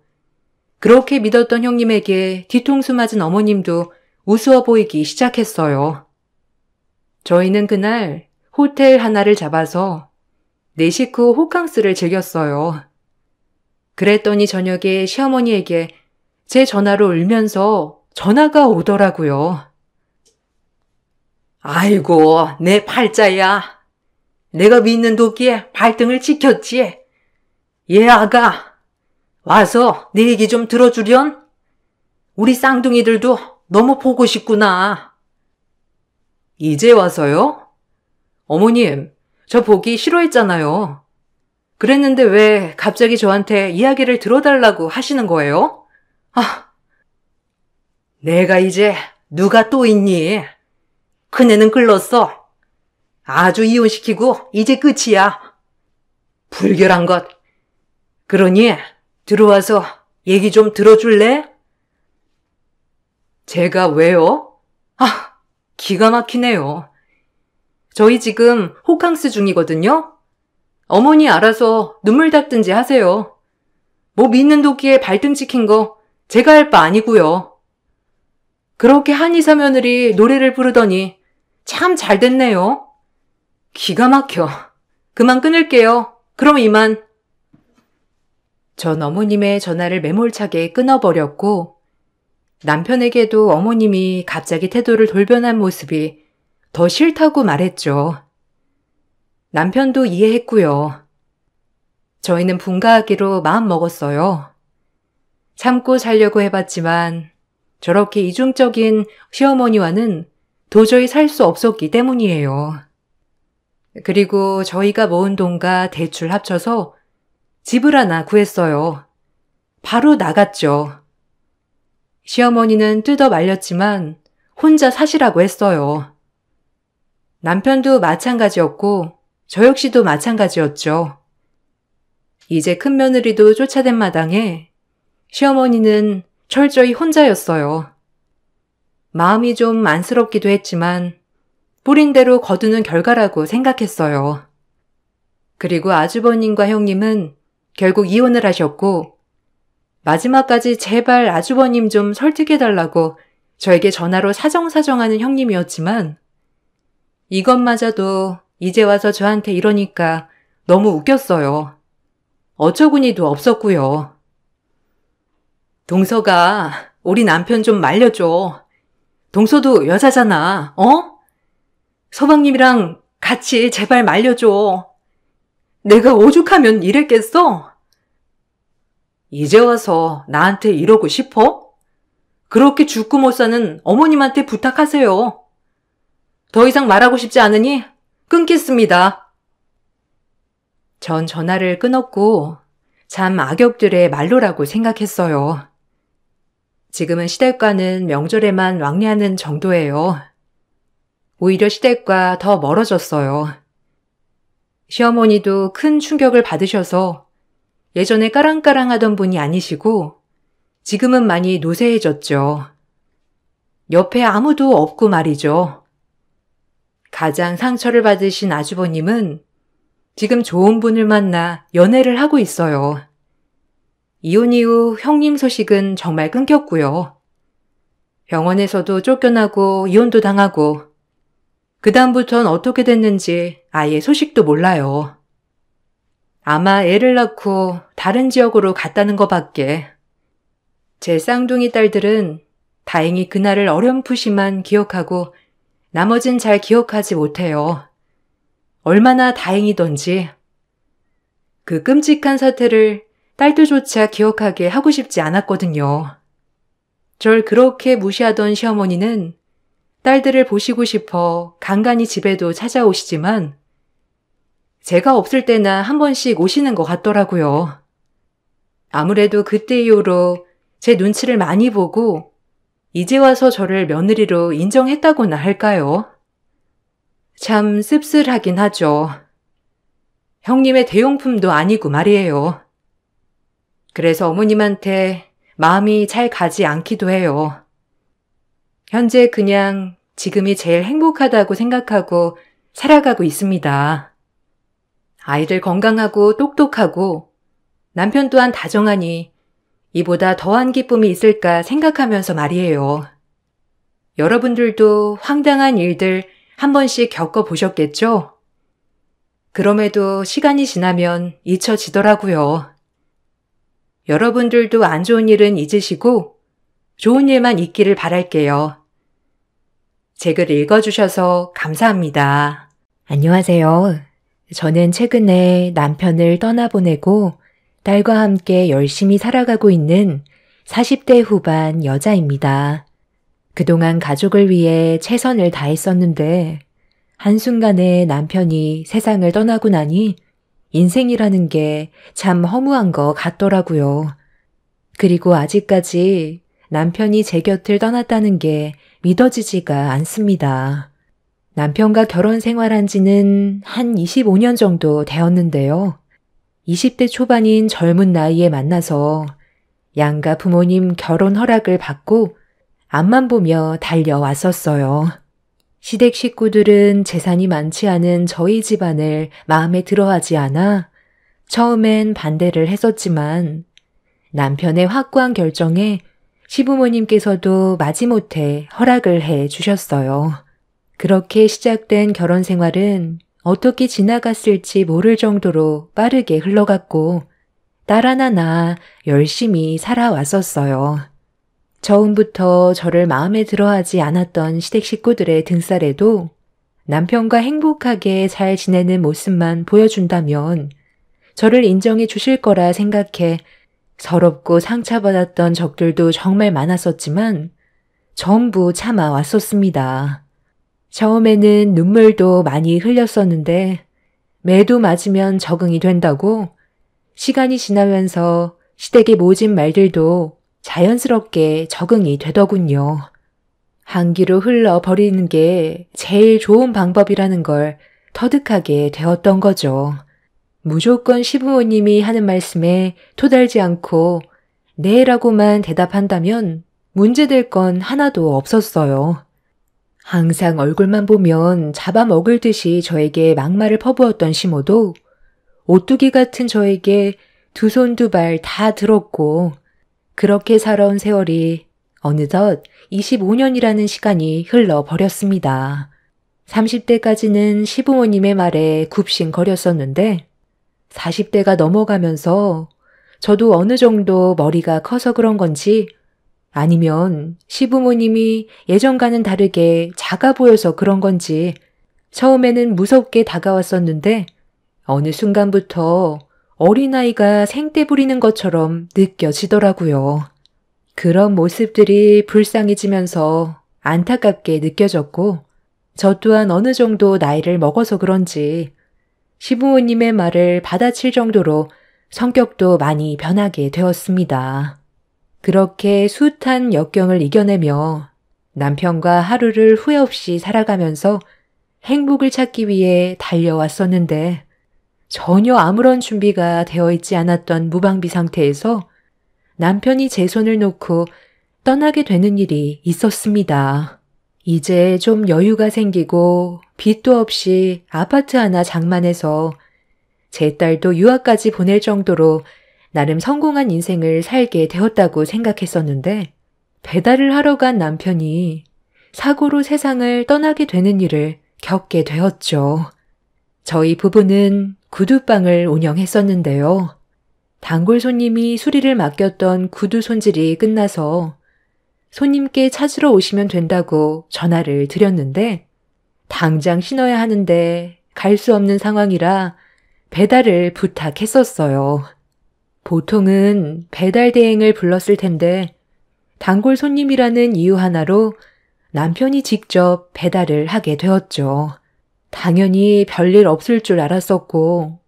그렇게 믿었던 형님에게 뒤통수 맞은 어머님도 우스워 보이기 시작했어요. 저희는 그날 호텔 하나를 잡아서 네 식구 호캉스를 즐겼어요. 그랬더니 저녁에 시어머니에게 제 전화로 울면서 전화가 오더라고요. 아이고, 내 팔자야. 내가 믿는 도끼에 발등을 찍혔지. 얘 아가, 와서 내 얘기 좀 들어주련? 우리 쌍둥이들도 너무 보고 싶구나. 이제 와서요? 어머님, 저 보기 싫어했잖아요. 그랬는데 왜 갑자기 저한테 이야기를 들어달라고 하시는 거예요? 아, 내가 이제 누가 또 있니? 큰애는 글렀어. 아주 이혼시키고 이제 끝이야. 불결한 것. 그러니 들어와서 얘기 좀 들어줄래? 제가 왜요? 아, 기가 막히네요. 저희 지금 호캉스 중이거든요. 어머니 알아서 눈물 닦든지 하세요. 뭐 믿는 도끼에 발등 찍힌 거 제가 할 바 아니고요. 그렇게 한의사 며느리 노래를 부르더니 참 잘 됐네요. 기가 막혀. 그만 끊을게요. 그럼 이만. 전 어머님의 전화를 매몰차게 끊어버렸고, 남편에게도 어머님이 갑자기 태도를 돌변한 모습이 더 싫다고 말했죠. 남편도 이해했고요. 저희는 분가하기로 마음 먹었어요. 참고 살려고 해봤지만 저렇게 이중적인 시어머니와는 도저히 살 수 없었기 때문이에요. 그리고 저희가 모은 돈과 대출 합쳐서 집을 하나 구했어요. 바로 나갔죠. 시어머니는 뜯어 말렸지만 혼자 사시라고 했어요. 남편도 마찬가지였고 저 역시도 마찬가지였죠. 이제 큰 며느리도 쫓아낸 마당에 시어머니는 철저히 혼자였어요. 마음이 좀 안쓰럽기도 했지만 뿌린 대로 거두는 결과라고 생각했어요. 그리고 아주버님과 형님은 결국 이혼을 하셨고, 마지막까지 제발 아주버님 좀 설득해달라고 저에게 전화로 사정사정하는 형님이었지만 이것마저도 이제 와서 저한테 이러니까 너무 웃겼어요. 어처구니도 없었고요. 동서가 우리 남편 좀 말려줘. 동서도 여자잖아, 어? 서방님이랑 같이 제발 말려줘. 내가 오죽하면 이랬겠어? 이제 와서 나한테 이러고 싶어? 그렇게 죽고 못 사는 어머님한테 부탁하세요. 더 이상 말하고 싶지 않으니 끊겠습니다. 전 전화를 끊었고 참 악역들의 말로라고 생각했어요. 지금은 시댁과는 명절에만 왕래하는 정도예요. 오히려 시댁과 더 멀어졌어요. 시어머니도 큰 충격을 받으셔서 예전에 까랑까랑하던 분이 아니시고 지금은 많이 노쇠해졌죠. 옆에 아무도 없고 말이죠. 가장 상처를 받으신 아주버님은 지금 좋은 분을 만나 연애를 하고 있어요. 이혼 이후 형님 소식은 정말 끊겼고요. 병원에서도 쫓겨나고 이혼도 당하고 그다음부턴 어떻게 됐는지 아예 소식도 몰라요. 아마 애를 낳고 다른 지역으로 갔다는 것밖에. 제 쌍둥이 딸들은 다행히 그날을 어렴풋이만 기억하고 나머진 잘 기억하지 못해요. 얼마나 다행이던지. 그 끔찍한 사태를 딸들조차 기억하게 하고 싶지 않았거든요. 절 그렇게 무시하던 시어머니는 딸들을 보시고 싶어 간간히 집에도 찾아오시지만 제가 없을 때나 한 번씩 오시는 것 같더라고요. 아무래도 그때 이후로 제 눈치를 많이 보고 이제 와서 저를 며느리로 인정했다고나 할까요? 참 씁쓸하긴 하죠. 형님의 대용품도 아니고 말이에요. 그래서 어머님한테 마음이 잘 가지 않기도 해요. 현재 그냥 지금이 제일 행복하다고 생각하고 살아가고 있습니다. 아이들 건강하고 똑똑하고 남편 또한 다정하니 이보다 더한 기쁨이 있을까 생각하면서 말이에요. 여러분들도 황당한 일들 한 번씩 겪어보셨겠죠? 그럼에도 시간이 지나면 잊혀지더라고요. 여러분들도 안 좋은 일은 잊으시고 좋은 일만 있기를 바랄게요. 제 글 읽어주셔서 감사합니다. 안녕하세요. 저는 최근에 남편을 떠나보내고 딸과 함께 열심히 살아가고 있는 40대 후반 여자입니다. 그동안 가족을 위해 최선을 다했었는데 한순간에 남편이 세상을 떠나고 나니 인생이라는 게 참 허무한 것 같더라고요. 그리고 아직까지 남편이 제 곁을 떠났다는 게 믿어지지가 않습니다. 남편과 결혼 생활한 지는 한 25년 정도 되었는데요. 20대 초반인 젊은 나이에 만나서 양가 부모님 결혼 허락을 받고 앞만 보며 달려왔었어요. 시댁 식구들은 재산이 많지 않은 저희 집안을 마음에 들어하지 않아 처음엔 반대를 했었지만 남편의 확고한 결정에 시부모님께서도 마지못해 허락을 해 주셨어요. 그렇게 시작된 결혼 생활은 어떻게 지나갔을지 모를 정도로 빠르게 흘러갔고 딸 하나 낳아 열심히 살아왔었어요. 처음부터 저를 마음에 들어하지 않았던 시댁 식구들의 등살에도 남편과 행복하게 잘 지내는 모습만 보여준다면 저를 인정해 주실 거라 생각해 서럽고 상처받았던 적들도 정말 많았었지만 전부 참아왔었습니다. 처음에는 눈물도 많이 흘렸었는데 매도 맞으면 적응이 된다고 시간이 지나면서 시댁의 모진 말들도 자연스럽게 적응이 되더군요. 한기로 흘러버리는 게 제일 좋은 방법이라는 걸 터득하게 되었던 거죠. 무조건 시부모님이 하는 말씀에 토달지 않고 네라고만 대답한다면 문제될 건 하나도 없었어요. 항상 얼굴만 보면 잡아먹을 듯이 저에게 막말을 퍼부었던 시모도 오뚜기 같은 저에게 두 손 두 발 다 들었고 그렇게 살아온 세월이 어느덧 25년이라는 시간이 흘러버렸습니다. 30대까지는 시부모님의 말에 굽신거렸었는데 40대가 넘어가면서 저도 어느 정도 머리가 커서 그런 건지 아니면 시부모님이 예전과는 다르게 작아 보여서 그런 건지 처음에는 무섭게 다가왔었는데 어느 순간부터 어린아이가 생떼 부리는 것처럼 느껴지더라고요. 그런 모습들이 불쌍해지면서 안타깝게 느껴졌고 저 또한 어느 정도 나이를 먹어서 그런지 시부모님의 말을 받아칠 정도로 성격도 많이 변하게 되었습니다. 그렇게 숱한 역경을 이겨내며 남편과 하루를 후회 없이 살아가면서 행복을 찾기 위해 달려왔었는데 전혀 아무런 준비가 되어 있지 않았던 무방비 상태에서 남편이 제 손을 놓고 떠나게 되는 일이 있었습니다. 이제 좀 여유가 생기고 빚도 없이 아파트 하나 장만해서 제 딸도 유학까지 보낼 정도로 나름 성공한 인생을 살게 되었다고 생각했었는데 배달을 하러 간 남편이 사고로 세상을 떠나게 되는 일을 겪게 되었죠. 저희 부부는 구두방을 운영했었는데요. 단골 손님이 수리를 맡겼던 구두 손질이 끝나서 손님께 찾으러 오시면 된다고 전화를 드렸는데 당장 신어야 하는데 갈 수 없는 상황이라 배달을 부탁했었어요. 보통은 배달 대행을 불렀을 텐데 단골 손님이라는 이유 하나로 남편이 직접 배달을 하게 되었죠. 당연히 별일 없을 줄 알았었고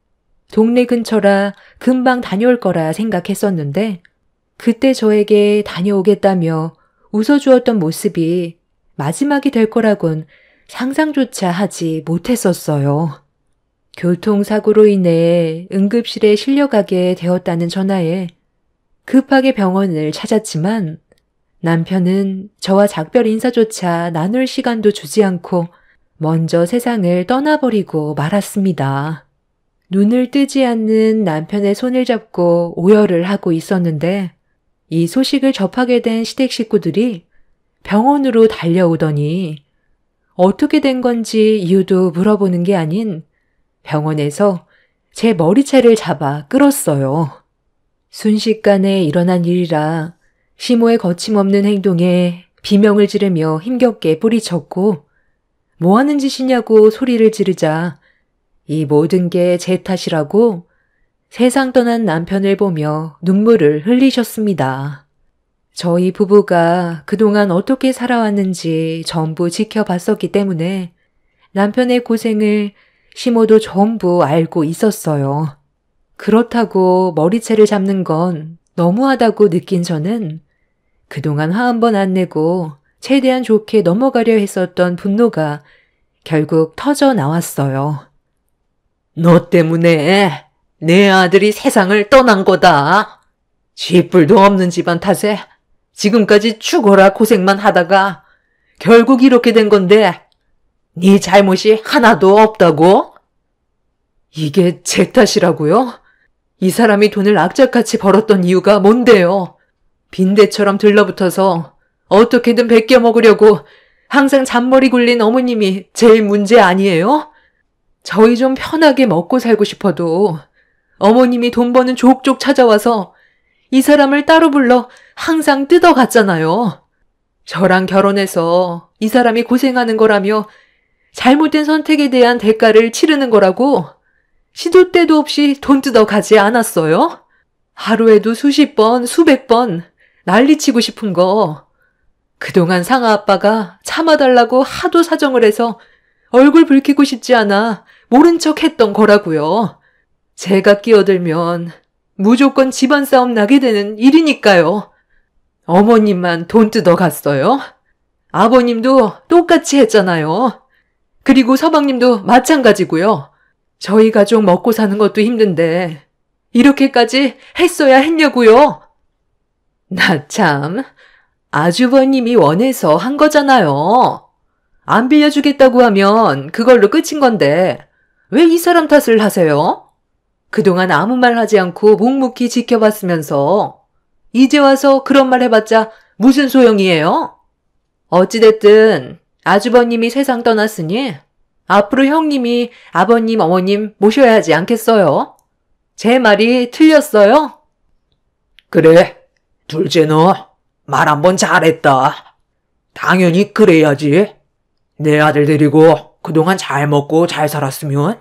동네 근처라 금방 다녀올 거라 생각했었는데 그때 저에게 다녀오겠다며 웃어주었던 모습이 마지막이 될 거라곤 상상조차 하지 못했었어요. 교통사고로 인해 응급실에 실려가게 되었다는 전화에 급하게 병원을 찾았지만 남편은 저와 작별 인사조차 나눌 시간도 주지 않고 먼저 세상을 떠나버리고 말았습니다. 눈을 뜨지 않는 남편의 손을 잡고 오열을 하고 있었는데 이 소식을 접하게 된 시댁 식구들이 병원으로 달려오더니 어떻게 된 건지 이유도 물어보는 게 아닌 병원에서 제 머리채를 잡아 끌었어요. 순식간에 일어난 일이라 시모의 거침없는 행동에 비명을 지르며 힘겹게 뿌리쳤고 뭐 하는 짓이냐고 소리를 지르자 이 모든 게 제 탓이라고 세상 떠난 남편을 보며 눈물을 흘리셨습니다. 저희 부부가 그동안 어떻게 살아왔는지 전부 지켜봤었기 때문에 남편의 고생을 시모도 전부 알고 있었어요. 그렇다고 머리채를 잡는 건 너무하다고 느낀 저는 그동안 화 한 번 안 내고 최대한 좋게 넘어가려 했었던 분노가 결국 터져 나왔어요. 너 때문에 내 아들이 세상을 떠난 거다. 쥐뿔도 없는 집안 탓에 지금까지 죽어라 고생만 하다가 결국 이렇게 된 건데 네 잘못이 하나도 없다고? 이게 제 탓이라고요? 이 사람이 돈을 악착같이 벌었던 이유가 뭔데요? 빈대처럼 들러붙어서 어떻게든 베껴 먹으려고 항상 잔머리 굴린 어머님이 제일 문제 아니에요? 저희 좀 편하게 먹고 살고 싶어도 어머님이 돈 버는 족족 찾아와서 이 사람을 따로 불러 항상 뜯어갔잖아요. 저랑 결혼해서 이 사람이 고생하는 거라며 잘못된 선택에 대한 대가를 치르는 거라고 시도 때도 없이 돈 뜯어가지 않았어요? 하루에도 수십 번, 수백 번 난리치고 싶은 거. 그동안 상아 아빠가 참아달라고 하도 사정을 해서 얼굴 붉히고 싶지 않아 모른 척 했던 거라고요. 제가 끼어들면 무조건 집안 싸움 나게 되는 일이니까요. 어머님만 돈 뜯어갔어요? 아버님도 똑같이 했잖아요. 그리고 서방님도 마찬가지고요. 저희 가족 먹고 사는 것도 힘든데 이렇게까지 했어야 했냐고요. 나 참, 아주버님이 원해서 한 거잖아요. 안 빌려주겠다고 하면 그걸로 끝인 건데 왜 이 사람 탓을 하세요? 그동안 아무 말 하지 않고 묵묵히 지켜봤으면서 이제 와서 그런 말 해봤자 무슨 소용이에요? 어찌됐든 아주버님이 세상 떠났으니 앞으로 형님이 아버님, 어머님 모셔야 하지 않겠어요? 제 말이 틀렸어요? 그래, 둘째 너 말 한번 잘했다. 당연히 그래야지. 내 아들 데리고 그동안 잘 먹고 잘 살았으면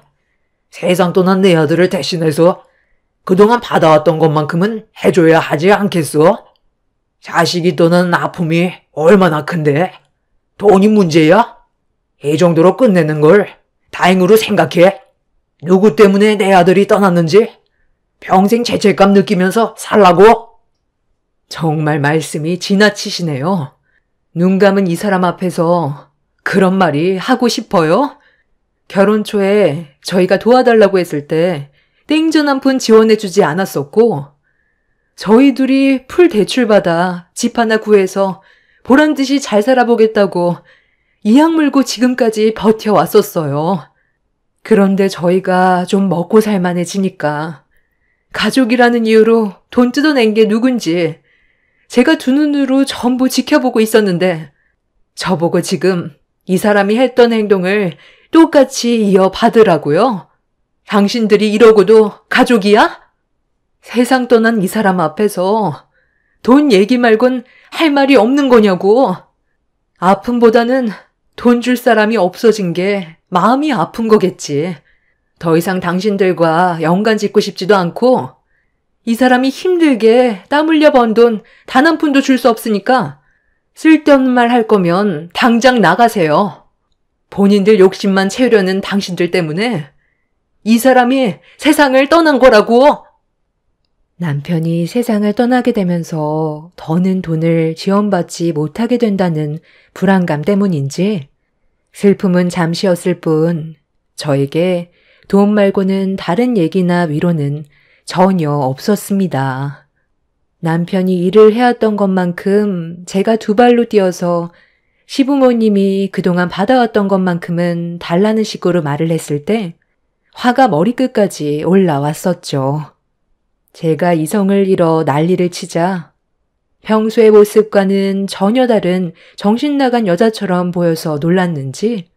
세상 떠난 내 아들을 대신해서 그동안 받아왔던 것만큼은 해줘야 하지 않겠어? 자식이 떠난 아픔이 얼마나 큰데 돈이 문제야? 이 정도로 끝내는 걸 다행으로 생각해. 누구 때문에 내 아들이 떠났는지 평생 죄책감 느끼면서 살라고? 정말 말씀이 지나치시네요. 눈 감은 이 사람 앞에서 그런 말이 하고 싶어요? 결혼 초에 저희가 도와달라고 했을 때 땡전 한 푼 지원해주지 않았었고, 저희 둘이 풀 대출받아 집 하나 구해서 보란듯이 잘 살아보겠다고 이악 물고 지금까지 버텨왔었어요. 그런데 저희가 좀 먹고 살만해지니까 가족이라는 이유로 돈 뜯어낸 게 누군지 제가 두 눈으로 전부 지켜보고 있었는데 저보고 지금 이 사람이 했던 행동을 똑같이 이어받으라고요? 당신들이 이러고도 가족이야? 세상 떠난 이 사람 앞에서 돈 얘기 말곤 할 말이 없는 거냐고. 아픔보다는 돈 줄 사람이 없어진 게 마음이 아픈 거겠지. 더 이상 당신들과 연관 짓고 싶지도 않고 이 사람이 힘들게 땀 흘려 번 돈 단 한 푼도 줄 수 없으니까 쓸데없는 말 할 거면 당장 나가세요. 본인들 욕심만 채우려는 당신들 때문에 이 사람이 세상을 떠난 거라고. 남편이 세상을 떠나게 되면서 더는 돈을 지원받지 못하게 된다는 불안감 때문인지 슬픔은 잠시였을 뿐 저에게 돈 말고는 다른 얘기나 위로는 전혀 없었습니다. 남편이 일을 해왔던 것만큼 제가 두 발로 뛰어서 시부모님이 그동안 받아왔던 것만큼은 달라는 식으로 말을 했을 때 화가 머리끝까지 올라왔었죠. 제가 이성을 잃어 난리를 치자 평소의 모습과는 전혀 다른 정신나간 여자처럼 보여서 놀랐는지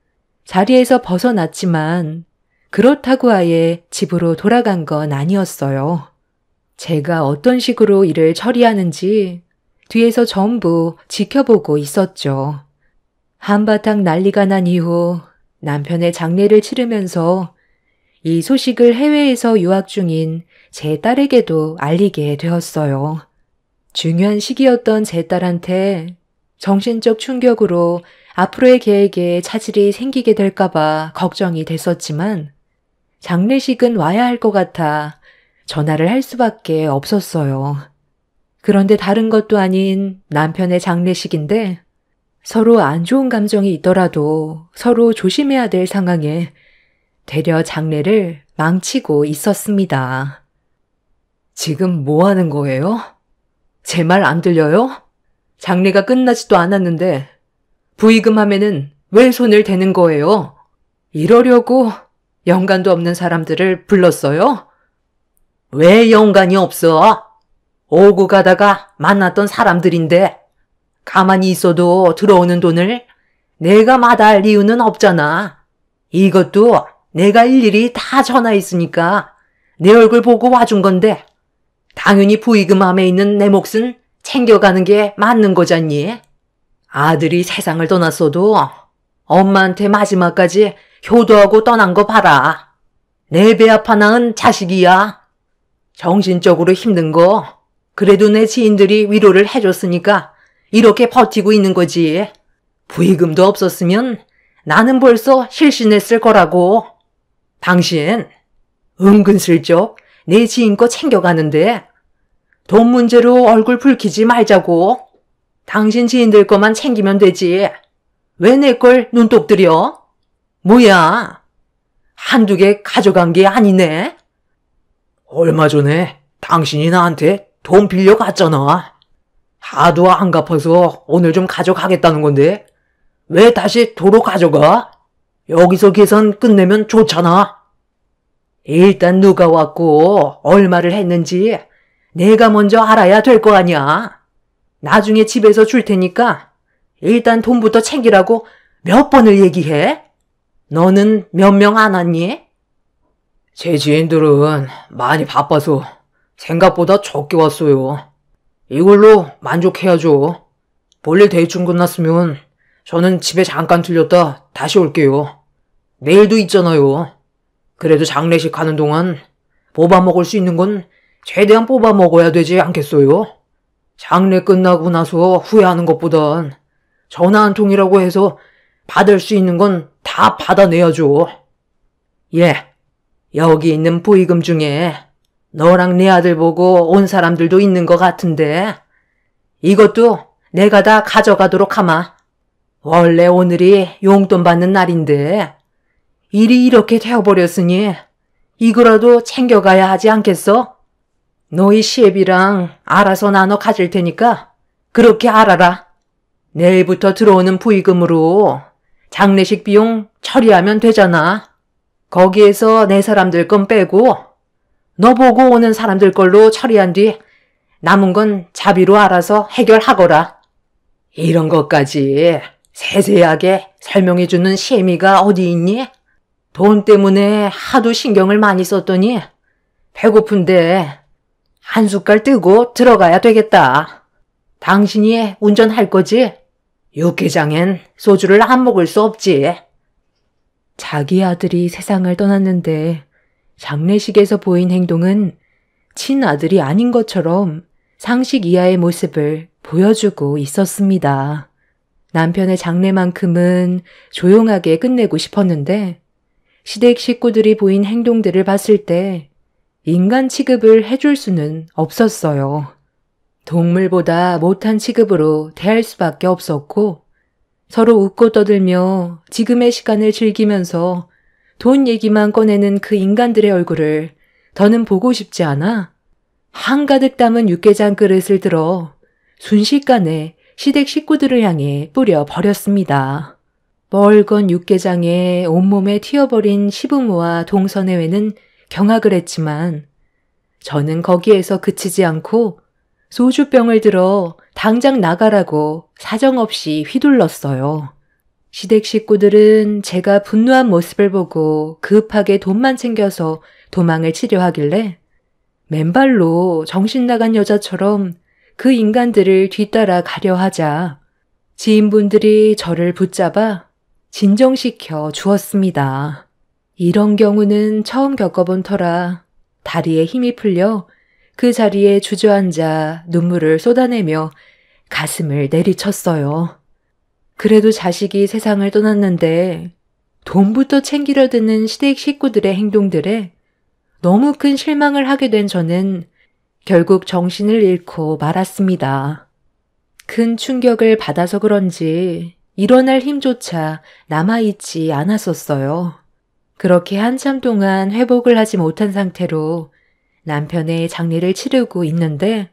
자리에서 벗어났지만 그렇다고 아예 집으로 돌아간 건 아니었어요. 제가 어떤 식으로 일을 처리하는지 뒤에서 전부 지켜보고 있었죠. 한바탕 난리가 난 이후 남편의 장례를 치르면서 이 소식을 해외에서 유학 중인 제 딸에게도 알리게 되었어요. 중요한 시기였던 제 딸한테 정신적 충격으로 앞으로의 계획에 차질이 생기게 될까봐 걱정이 됐었지만 장례식은 와야 할 것 같아 전화를 할 수밖에 없었어요. 그런데 다른 것도 아닌 남편의 장례식인데 서로 안 좋은 감정이 있더라도 서로 조심해야 될 상황에 되려 장례를 망치고 있었습니다. 지금 뭐 하는 거예요? 제 말 안 들려요? 장례가 끝나지도 않았는데 부의금 하면은 왜 손을 대는 거예요? 이러려고 연관도 없는 사람들을 불렀어요? 왜 연관이 없어? 오고 가다가 만났던 사람들인데 가만히 있어도 들어오는 돈을 내가 마다할 이유는 없잖아. 이것도 내가 일일이 다 전화했으니까 내 얼굴 보고 와준 건데 당연히 부의금함에 있는 내 몫은 챙겨가는 게 맞는 거잖니. 아들이 세상을 떠났어도 엄마한테 마지막까지 효도하고 떠난 거 봐라. 내 배 아파 낳은 자식이야. 정신적으로 힘든 거 그래도 내 지인들이 위로를 해줬으니까 이렇게 버티고 있는 거지. 부의금도 없었으면 나는 벌써 실신했을 거라고. 당신 은근슬쩍 내 지인 거 챙겨가는데 돈 문제로 얼굴 붉히지 말자고. 당신 지인들 거만 챙기면 되지. 왜 내 걸 눈독 들여? 뭐야? 한두 개 가져간 게 아니네. 얼마 전에 당신이 나한테 돈 빌려갔잖아. 하도 안 갚아서 오늘 좀 가져가겠다는 건데 왜 다시 도로 가져가? 여기서 계산 끝내면 좋잖아. 일단 누가 왔고 얼마를 했는지 내가 먼저 알아야 될 거 아니야. 나중에 집에서 줄 테니까 일단 돈부터 챙기라고 몇 번을 얘기해? 너는 몇 명 안 왔니? 제 지인들은 많이 바빠서 생각보다 적게 왔어요. 이걸로 만족해야죠. 볼일 대충 끝났으면 저는 집에 잠깐 들렸다 다시 올게요. 내일도 있잖아요. 그래도 장례식 하는 동안 뽑아 먹을 수 있는 건 최대한 뽑아 먹어야 되지 않겠어요? 장례 끝나고 나서 후회하는 것보단 전화 한 통이라고 해서 받을 수 있는 건 다 받아내야죠. 예, 여기 있는 부의금 중에 너랑 네 아들 보고 온 사람들도 있는 것 같은데 이것도 내가 다 가져가도록 하마. 원래 오늘이 용돈 받는 날인데 일이 이렇게 되어버렸으니 이거라도 챙겨가야 하지 않겠어? 너희 시애비랑 알아서 나눠 가질 테니까 그렇게 알아라. 내일부터 들어오는 부의금으로 장례식 비용 처리하면 되잖아. 거기에서 내 사람들 건 빼고 너 보고 오는 사람들 걸로 처리한 뒤 남은 건 자비로 알아서 해결하거라. 이런 것까지 세세하게 설명해주는 시애미가 어디 있니? 돈 때문에 하도 신경을 많이 썼더니 배고픈데 한 숟갈 뜨고 들어가야 되겠다. 당신이 운전할 거지? 육개장엔 소주를 안 먹을 수 없지. 자기 아들이 세상을 떠났는데 장례식에서 보인 행동은 친아들이 아닌 것처럼 상식 이하의 모습을 보여주고 있었습니다. 남편의 장례만큼은 조용하게 끝내고 싶었는데 시댁 식구들이 보인 행동들을 봤을 때 인간 취급을 해줄 수는 없었어요. 동물보다 못한 취급으로 대할 수밖에 없었고 서로 웃고 떠들며 지금의 시간을 즐기면서 돈 얘기만 꺼내는 그 인간들의 얼굴을 더는 보고 싶지 않아 한가득 담은 육개장 그릇을 들어 순식간에 시댁 식구들을 향해 뿌려 버렸습니다. 멀건 육개장에 온몸에 튀어버린 시부모와 동서내외는 경악을 했지만 저는 거기에서 그치지 않고 소주병을 들어 당장 나가라고 사정없이 휘둘렀어요. 시댁 식구들은 제가 분노한 모습을 보고 급하게 돈만 챙겨서 도망을 치려 하길래 맨발로 정신 나간 여자처럼 그 인간들을 뒤따라 가려 하자 지인분들이 저를 붙잡아 진정시켜 주었습니다. 이런 경우는 처음 겪어본 터라 다리에 힘이 풀려 그 자리에 주저앉아 눈물을 쏟아내며 가슴을 내리쳤어요. 그래도 자식이 세상을 떠났는데 돈부터 챙기려 드는 시댁 식구들의 행동들에 너무 큰 실망을 하게 된 저는 결국 정신을 잃고 말았습니다. 큰 충격을 받아서 그런지 일어날 힘조차 남아있지 않았었어요. 그렇게 한참 동안 회복을 하지 못한 상태로 남편의 장례를 치르고 있는데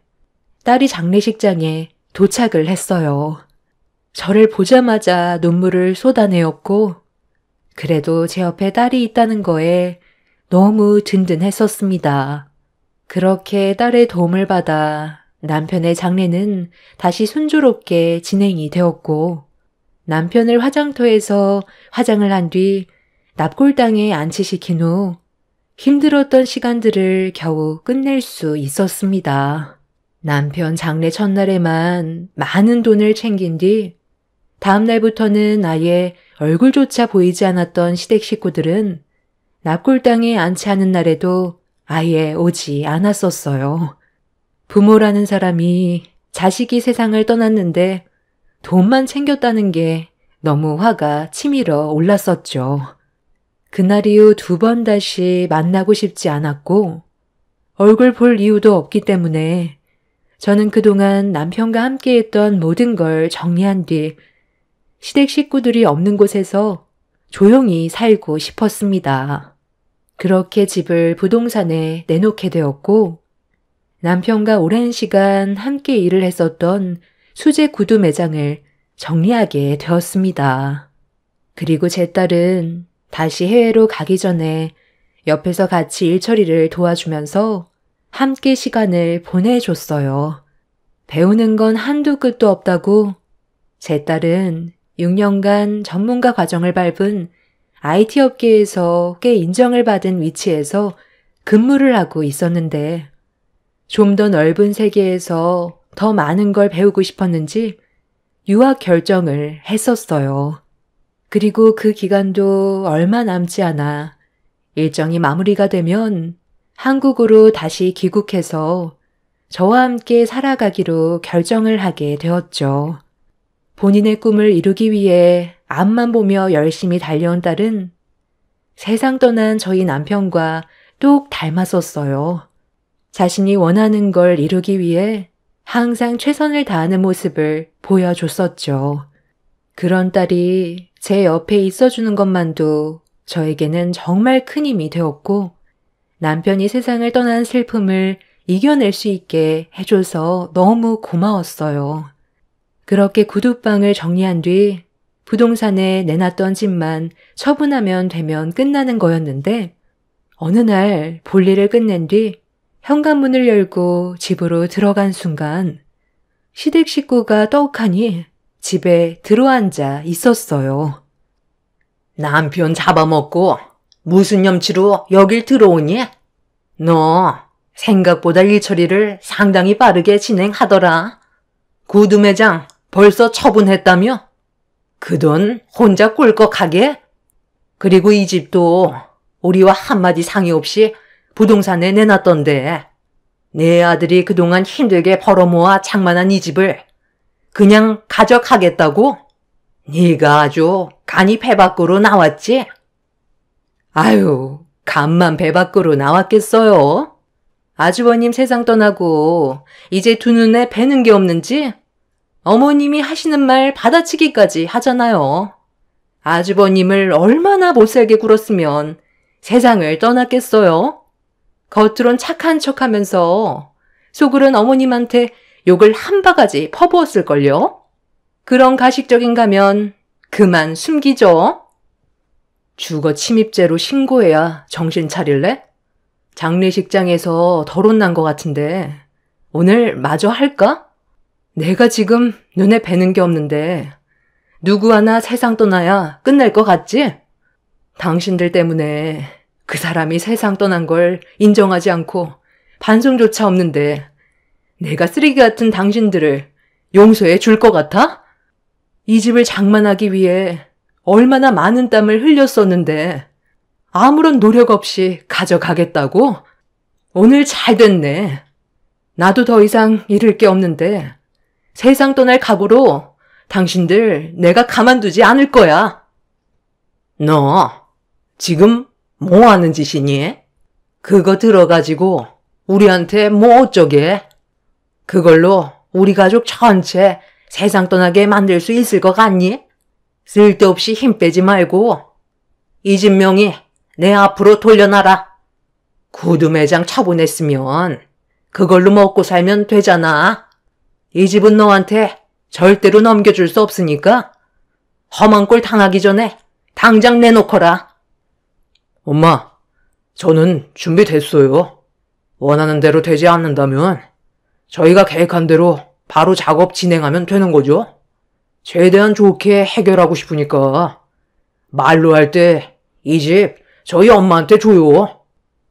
딸이 장례식장에 도착을 했어요. 저를 보자마자 눈물을 쏟아내었고 그래도 제 옆에 딸이 있다는 거에 너무 든든했었습니다. 그렇게 딸의 도움을 받아 남편의 장례는 다시 순조롭게 진행이 되었고 남편을 화장터에서 화장을 한 뒤 납골당에 안치시킨 후 힘들었던 시간들을 겨우 끝낼 수 있었습니다. 남편 장례 첫날에만 많은 돈을 챙긴 뒤 다음 날부터는 아예 얼굴조차 보이지 않았던 시댁 식구들은 납골당에 안치하는 날에도 아예 오지 않았었어요. 부모라는 사람이 자식이 세상을 떠났는데 돈만 챙겼다는 게 너무 화가 치밀어 올랐었죠. 그날 이후 2번 다시 만나고 싶지 않았고 얼굴 볼 이유도 없기 때문에 저는 그동안 남편과 함께했던 모든 걸 정리한 뒤 시댁 식구들이 없는 곳에서 조용히 살고 싶었습니다. 그렇게 집을 부동산에 내놓게 되었고 남편과 오랜 시간 함께 일을 했었던 수제 구두 매장을 정리하게 되었습니다. 그리고 제 딸은 다시 해외로 가기 전에 옆에서 같이 일 처리를 도와주면서 함께 시간을 보내줬어요. 배우는 건 한두 끝도 없다고 제 딸은 6년간 전문가 과정을 밟은 IT 업계에서 꽤 인정을 받은 위치에서 근무를 하고 있었는데 좀 더 넓은 세계에서 더 많은 걸 배우고 싶었는지 유학 결정을 했었어요. 그리고 그 기간도 얼마 남지 않아 일정이 마무리가 되면 한국으로 다시 귀국해서 저와 함께 살아가기로 결정을 하게 되었죠. 본인의 꿈을 이루기 위해 앞만 보며 열심히 달려온 딸은 세상 떠난 저희 남편과 똑 닮았었어요. 자신이 원하는 걸 이루기 위해 항상 최선을 다하는 모습을 보여줬었죠. 그런 딸이 제 옆에 있어주는 것만도 저에게는 정말 큰 힘이 되었고 남편이 세상을 떠난 슬픔을 이겨낼 수 있게 해줘서 너무 고마웠어요. 그렇게 구두방을 정리한 뒤 부동산에 내놨던 집만 처분하면 되면 끝나는 거였는데 어느 날 볼일을 끝낸 뒤 현관문을 열고 집으로 들어간 순간 시댁 식구가 떡하니 집에 들어앉아 있었어요. 남편 잡아먹고 무슨 염치로 여길 들어오니? 너 생각보다 일 처리를 상당히 빠르게 진행하더라. 구두 매장 벌써 처분했다며? 그 돈 혼자 꿀꺽하게? 그리고 이 집도 우리와 한마디 상의 없이 부동산에 내놨던데 내 아들이 그동안 힘들게 벌어모아 장만한 이 집을 그냥 가져가겠다고? 네가 아주 간이 배 밖으로 나왔지? 아유, 간만 배 밖으로 나왔겠어요? 아주버님 세상 떠나고 이제 두 눈에 뵈는 게 없는지 어머님이 하시는 말 받아치기까지 하잖아요. 아주버님을 얼마나 못살게 굴었으면 세상을 떠났겠어요? 겉으론 착한 척하면서 속으론 어머님한테 욕을 한 바가지 퍼부었을걸요? 그런 가식적인 가면 그만 숨기죠. 주거 침입죄로 신고해야 정신 차릴래? 장례식장에서 덜 난 것 같은데 오늘 마저 할까? 내가 지금 눈에 뵈는 게 없는데 누구 하나 세상 떠나야 끝날 것 같지? 당신들 때문에 그 사람이 세상 떠난 걸 인정하지 않고 반성조차 없는데 내가 쓰레기 같은 당신들을 용서해 줄 것 같아? 이 집을 장만하기 위해 얼마나 많은 땀을 흘렸었는데 아무런 노력 없이 가져가겠다고? 오늘 잘 됐네. 나도 더 이상 잃을 게 없는데 세상 떠날 각오로 당신들 내가 가만두지 않을 거야. 너 지금 뭐 하는 짓이니? 그거 들어가지고 우리한테 뭐 어쩌게? 그걸로 우리 가족 전체 세상 떠나게 만들 수 있을 것 같니? 쓸데없이 힘 빼지 말고 이 집 명의 내 앞으로 돌려놔라. 구두 매장 처분했으면 그걸로 먹고 살면 되잖아. 이 집은 너한테 절대로 넘겨줄 수 없으니까 험한 꼴 당하기 전에 당장 내놓거라. 엄마, 저는 준비됐어요. 원하는 대로 되지 않는다면 저희가 계획한 대로 바로 작업 진행하면 되는 거죠. 최대한 좋게 해결하고 싶으니까 말로 할 때 이 집 저희 엄마한테 줘요.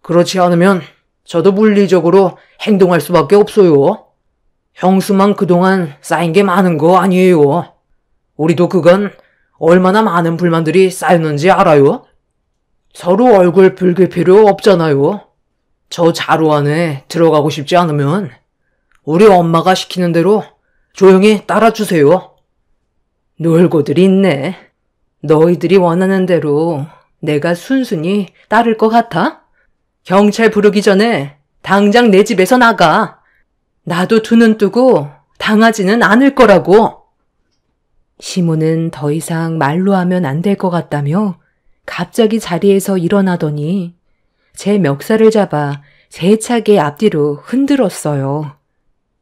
그렇지 않으면 저도 물리적으로 행동할 수밖에 없어요. 형수만 그동안 쌓인 게 많은 거 아니에요. 우리도 그간 얼마나 많은 불만들이 쌓였는지 알아요. 서로 얼굴 붉힐 필요 없잖아요. 저 자루 안에 들어가고 싶지 않으면 우리 엄마가 시키는 대로 조용히 따라주세요. 놀고들 있네. 너희들이 원하는 대로 내가 순순히 따를 것 같아? 경찰 부르기 전에 당장 내 집에서 나가. 나도 두 눈 뜨고 당하지는 않을 거라고. 시모는 더 이상 말로 하면 안 될 것 같다며 갑자기 자리에서 일어나더니 제 멱살을 잡아 세차게 앞뒤로 흔들었어요.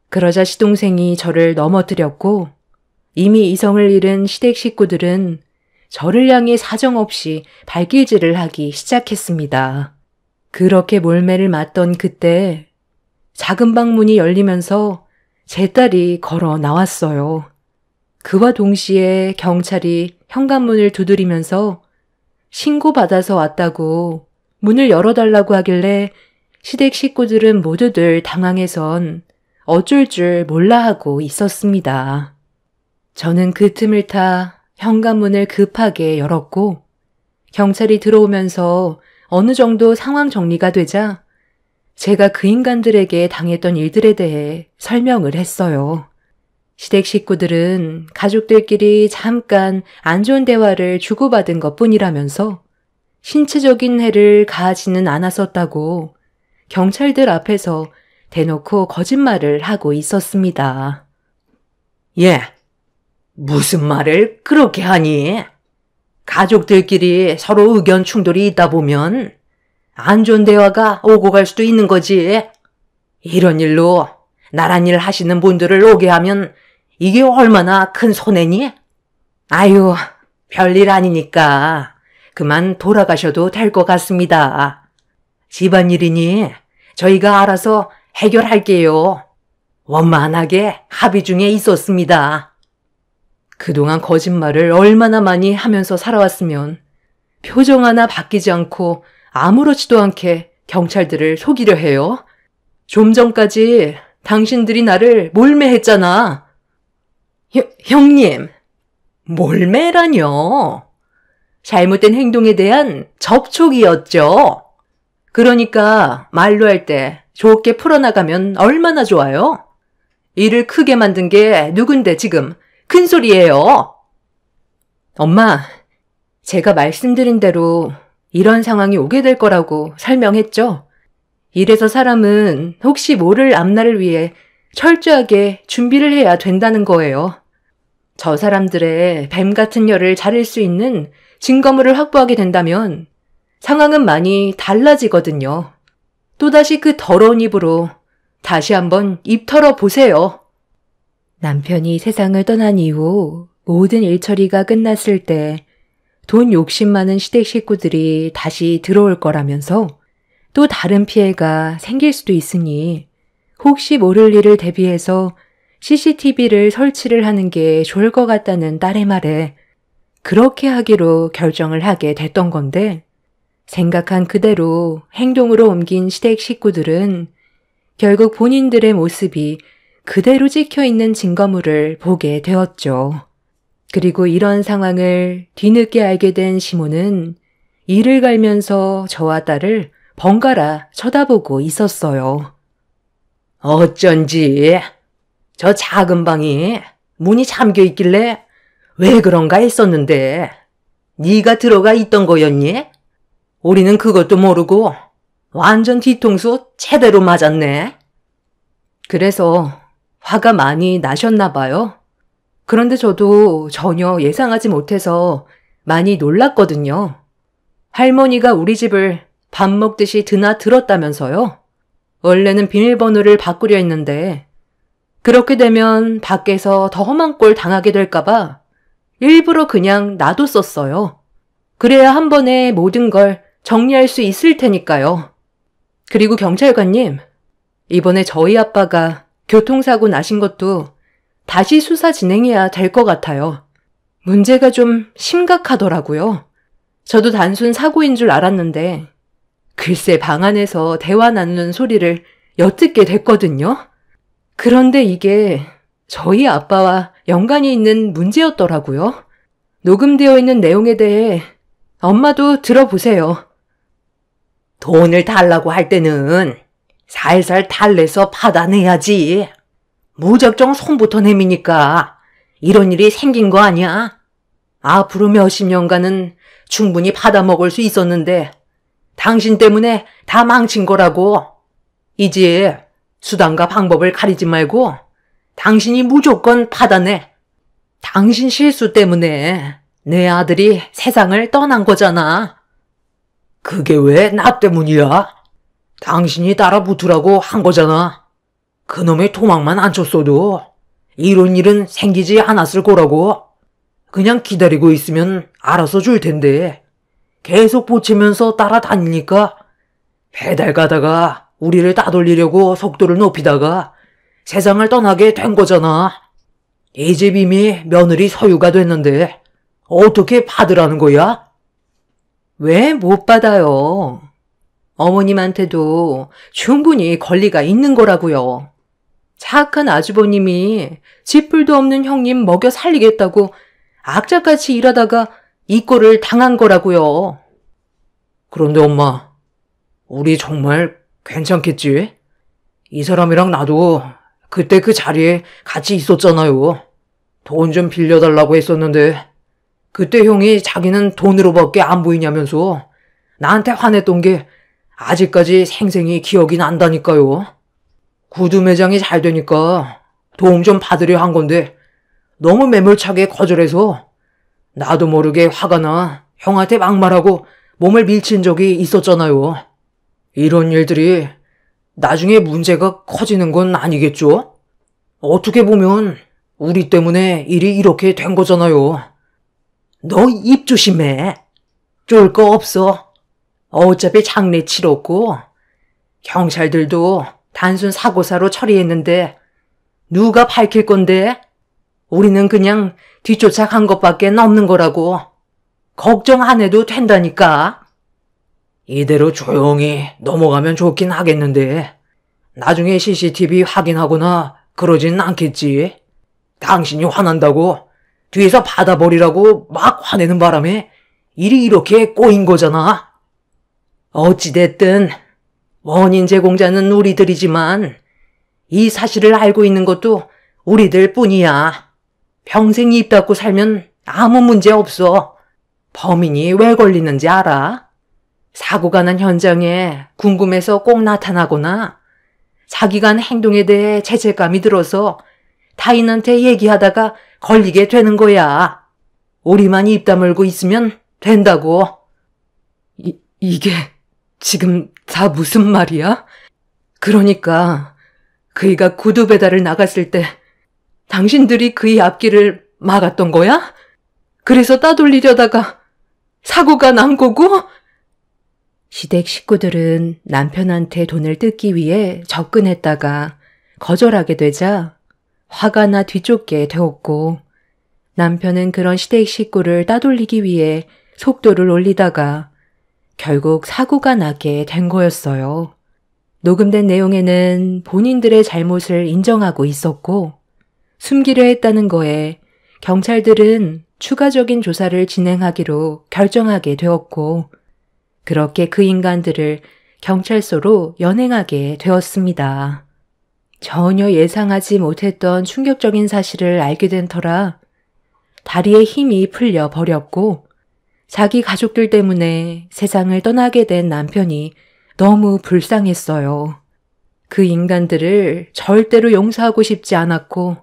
그러자 시동생이 저를 넘어뜨렸고 이미 이성을 잃은 시댁 식구들은 저를 향해 사정없이 발길질을 하기 시작했습니다. 그렇게 몰매를 맞던 그때 작은 방 문이 열리면서 제 딸이 걸어 나왔어요. 그와 동시에 경찰이 현관문을 두드리면서 신고받아서 왔다고 문을 열어달라고 하길래 시댁 식구들은 모두들 당황해선 어쩔 줄 몰라 하고 있었습니다. 저는 그 틈을 타 현관문을 급하게 열었고 경찰이 들어오면서 어느 정도 상황 정리가 되자 제가 그 인간들에게 당했던 일들에 대해 설명을 했어요. 시댁 식구들은 가족들끼리 잠깐 안 좋은 대화를 주고받은 것뿐이라면서 신체적인 해를 가하지는 않았었다고 경찰들 앞에서 대놓고 거짓말을 하고 있었습니다. 예, 무슨 말을 그렇게 하니? 가족들끼리 서로 의견 충돌이 있다 보면 안 좋은 대화가 오고 갈 수도 있는 거지. 이런 일로 나란 일 하시는 분들을 오게 하면 이게 얼마나 큰 손해니? 아유, 별일 아니니까 그만 돌아가셔도 될 것 같습니다. 집안일이니 저희가 알아서 해결할게요. 원만하게 합의 중에 있었습니다. 그동안 거짓말을 얼마나 많이 하면서 살아왔으면 표정 하나 바뀌지 않고 아무렇지도 않게 경찰들을 속이려 해요. 좀 전까지 당신들이 나를 몰매했잖아. 형님, 몰매라뇨? 잘못된 행동에 대한 접촉이었죠. 그러니까 말로 할 때 좋게 풀어나가면 얼마나 좋아요? 일을 크게 만든 게 누군데 지금 큰 소리예요. 엄마, 제가 말씀드린 대로 이런 상황이 오게 될 거라고 설명했죠. 이래서 사람은 혹시 모를 앞날을 위해 철저하게 준비를 해야 된다는 거예요. 저 사람들의 뱀 같은 열을 자를 수 있는 증거물을 확보하게 된다면 상황은 많이 달라지거든요. 또다시 그 더러운 입으로 다시 한번 입 털어보세요. 남편이 세상을 떠난 이후 모든 일처리가 끝났을 때 돈 욕심 많은 시댁 식구들이 다시 들어올 거라면서 또 다른 피해가 생길 수도 있으니 혹시 모를 일을 대비해서 CCTV를 설치를 하는 게 좋을 것 같다는 딸의 말에 그렇게 하기로 결정을 하게 됐던 건데 생각한 그대로 행동으로 옮긴 시댁 식구들은 결국 본인들의 모습이 그대로 찍혀있는 증거물을 보게 되었죠. 그리고 이런 상황을 뒤늦게 알게 된 시모는 이를 갈면서 저와 딸을 번갈아 쳐다보고 있었어요. 어쩐지 저 작은 방이 문이 잠겨 있길래 왜 그런가 했었는데 네가 들어가 있던 거였니? 우리는 그것도 모르고 완전 뒤통수 제대로 맞았네. 그래서 화가 많이 나셨나 봐요. 그런데 저도 전혀 예상하지 못해서 많이 놀랐거든요. 할머니가 우리 집을 밥 먹듯이 드나들었다면서요. 원래는 비밀번호를 바꾸려 했는데 그렇게 되면 밖에서 더 험한 꼴 당하게 될까봐 일부러 그냥 놔뒀었어요. 그래야 한 번에 모든 걸 정리할 수 있을 테니까요. 그리고 경찰관님, 이번에 저희 아빠가 교통사고 나신 것도 다시 수사 진행해야 될 것 같아요. 문제가 좀 심각하더라고요. 저도 단순 사고인 줄 알았는데 글쎄 방 안에서 대화 나누는 소리를 엿듣게 됐거든요. 그런데 이게 저희 아빠와 연관이 있는 문제였더라고요. 녹음되어 있는 내용에 대해 엄마도 들어보세요. 돈을 달라고 할 때는 살살 달래서 받아내야지. 무작정 손부터 내미니까 이런 일이 생긴 거 아니야? 앞으로 몇십 년간은 충분히 받아먹을 수 있었는데 당신 때문에 다 망친 거라고. 이제 수단과 방법을 가리지 말고 당신이 무조건 받아내. 당신 실수 때문에 내 아들이 세상을 떠난 거잖아. 그게 왜 나 때문이야? 당신이 따라 붙으라고 한 거잖아. 그놈의 도망만 안 쳤어도 이런 일은 생기지 않았을 거라고. 그냥 기다리고 있으면 알아서 줄 텐데 계속 보채면서 따라다니니까 배달 가다가 우리를 따돌리려고 속도를 높이다가 세상을 떠나게 된 거잖아. 이 집 이미 며느리 소유가 됐는데 어떻게 받으라는 거야? 왜 못 받아요? 어머님한테도 충분히 권리가 있는 거라고요. 착한 아주버님이 쥐뿔도 없는 형님 먹여 살리겠다고 악착같이 일하다가 이 꼴을 당한 거라고요. 그런데 엄마, 우리 정말 괜찮겠지? 이 사람이랑 나도 그때 그 자리에 같이 있었잖아요. 돈 좀 빌려달라고 했었는데 그때 형이 자기는 돈으로밖에 안 보이냐면서 나한테 화냈던 게 아직까지 생생히 기억이 난다니까요. 구두 매장이 잘 되니까 도움 좀 받으려 한 건데 너무 매몰차게 거절해서 나도 모르게 화가 나 형한테 막말하고 몸을 밀친 적이 있었잖아요. 이런 일들이 나중에 문제가 커지는 건 아니겠죠? 어떻게 보면 우리 때문에 일이 이렇게 된 거잖아요. 너 입 조심해. 쫄 거 없어. 어차피 장례 치렀고 경찰들도 단순 사고사로 처리했는데 누가 밝힐 건데? 우리는 그냥 뒤쫓아 간 것밖에 없는 거라고. 걱정 안 해도 된다니까. 이대로 조용히 넘어가면 좋긴 하겠는데 나중에 CCTV 확인하거나 그러진 않겠지. 당신이 화난다고 뒤에서 받아버리라고 막 화내는 바람에 일이 이렇게 꼬인 거잖아. 어찌됐든 원인 제공자는 우리들이지만 이 사실을 알고 있는 것도 우리들 뿐이야. 평생 입 닫고 살면 아무 문제 없어. 범인이 왜 걸리는지 알아? 사고가 난 현장에 궁금해서 꼭 나타나거나 자기가 한 행동에 대해 죄책감이 들어서 타인한테 얘기하다가 걸리게 되는 거야. 우리만 입 다물고 있으면 된다고. 이게 지금 다 무슨 말이야? 그러니까 그이가 구두 배달을 나갔을 때 당신들이 그의 앞길을 막았던 거야? 그래서 따돌리려다가 사고가 난 거고? 시댁 식구들은 남편한테 돈을 뜯기 위해 접근했다가 거절하게 되자 화가 나 뒤쫓게 되었고, 남편은 그런 시댁 식구를 따돌리기 위해 속도를 올리다가 결국 사고가 나게 된 거였어요. 녹음된 내용에는 본인들의 잘못을 인정하고 있었고, 숨기려 했다는 거에 경찰들은 추가적인 조사를 진행하기로 결정하게 되었고, 그렇게 그 인간들을 경찰서로 연행하게 되었습니다. 전혀 예상하지 못했던 충격적인 사실을 알게 된 터라 다리에 힘이 풀려 버렸고, 자기 가족들 때문에 세상을 떠나게 된 남편이 너무 불쌍했어요. 그 인간들을 절대로 용서하고 싶지 않았고,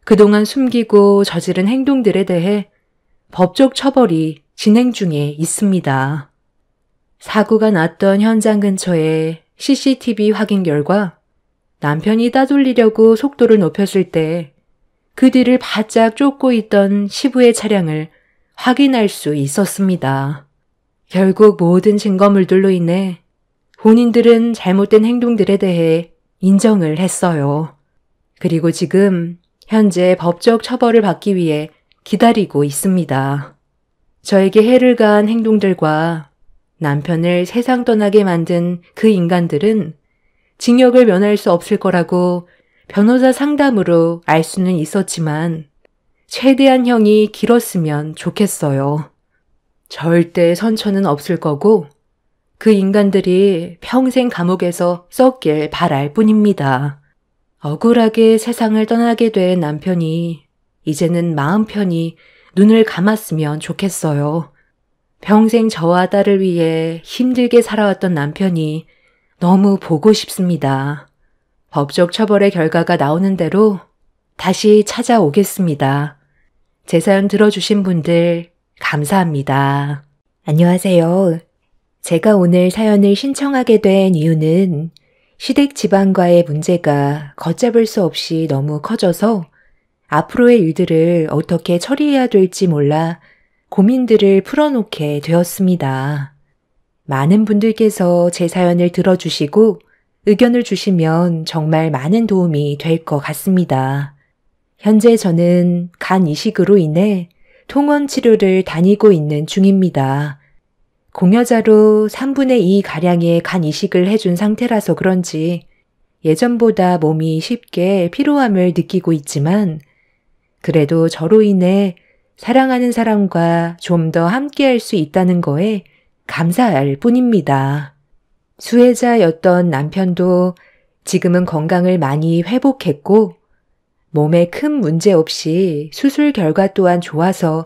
그동안 숨기고 저지른 행동들에 대해 법적 처벌이 진행 중에 있습니다. 사고가 났던 현장 근처에 CCTV 확인 결과 남편이 따돌리려고 속도를 높였을 때 그 뒤를 바짝 쫓고 있던 시부의 차량을 확인할 수 있었습니다. 결국 모든 증거물들로 인해 본인들은 잘못된 행동들에 대해 인정을 했어요. 그리고 지금 현재 법적 처벌을 받기 위해 기다리고 있습니다. 저에게 해를 가한 행동들과 남편을 세상 떠나게 만든 그 인간들은 징역을 면할 수 없을 거라고 변호사 상담으로 알 수는 있었지만 최대한 형이 길었으면 좋겠어요. 절대 선처는 없을 거고 그 인간들이 평생 감옥에서 썩길 바랄 뿐입니다. 억울하게 세상을 떠나게 된 남편이 이제는 마음 편히 눈을 감았으면 좋겠어요. 평생 저와 딸을 위해 힘들게 살아왔던 남편이 너무 보고 싶습니다. 법적 처벌의 결과가 나오는 대로 다시 찾아오겠습니다. 제 사연 들어주신 분들 감사합니다. 안녕하세요. 제가 오늘 사연을 신청하게 된 이유는 시댁 집안과의 문제가 걷잡을 수 없이 너무 커져서 앞으로의 일들을 어떻게 처리해야 될지 몰라 고민들을 풀어놓게 되었습니다. 많은 분들께서 제 사연을 들어주시고 의견을 주시면 정말 많은 도움이 될 것 같습니다. 현재 저는 간 이식으로 인해 통원 치료를 다니고 있는 중입니다. 공여자로 3분의 2 가량의 간 이식을 해준 상태라서 그런지 예전보다 몸이 쉽게 피로함을 느끼고 있지만 그래도 저로 인해 사랑하는 사람과 좀 더 함께할 수 있다는 거에 감사할 뿐입니다. 수혜자였던 남편도 지금은 건강을 많이 회복했고 몸에 큰 문제 없이 수술 결과 또한 좋아서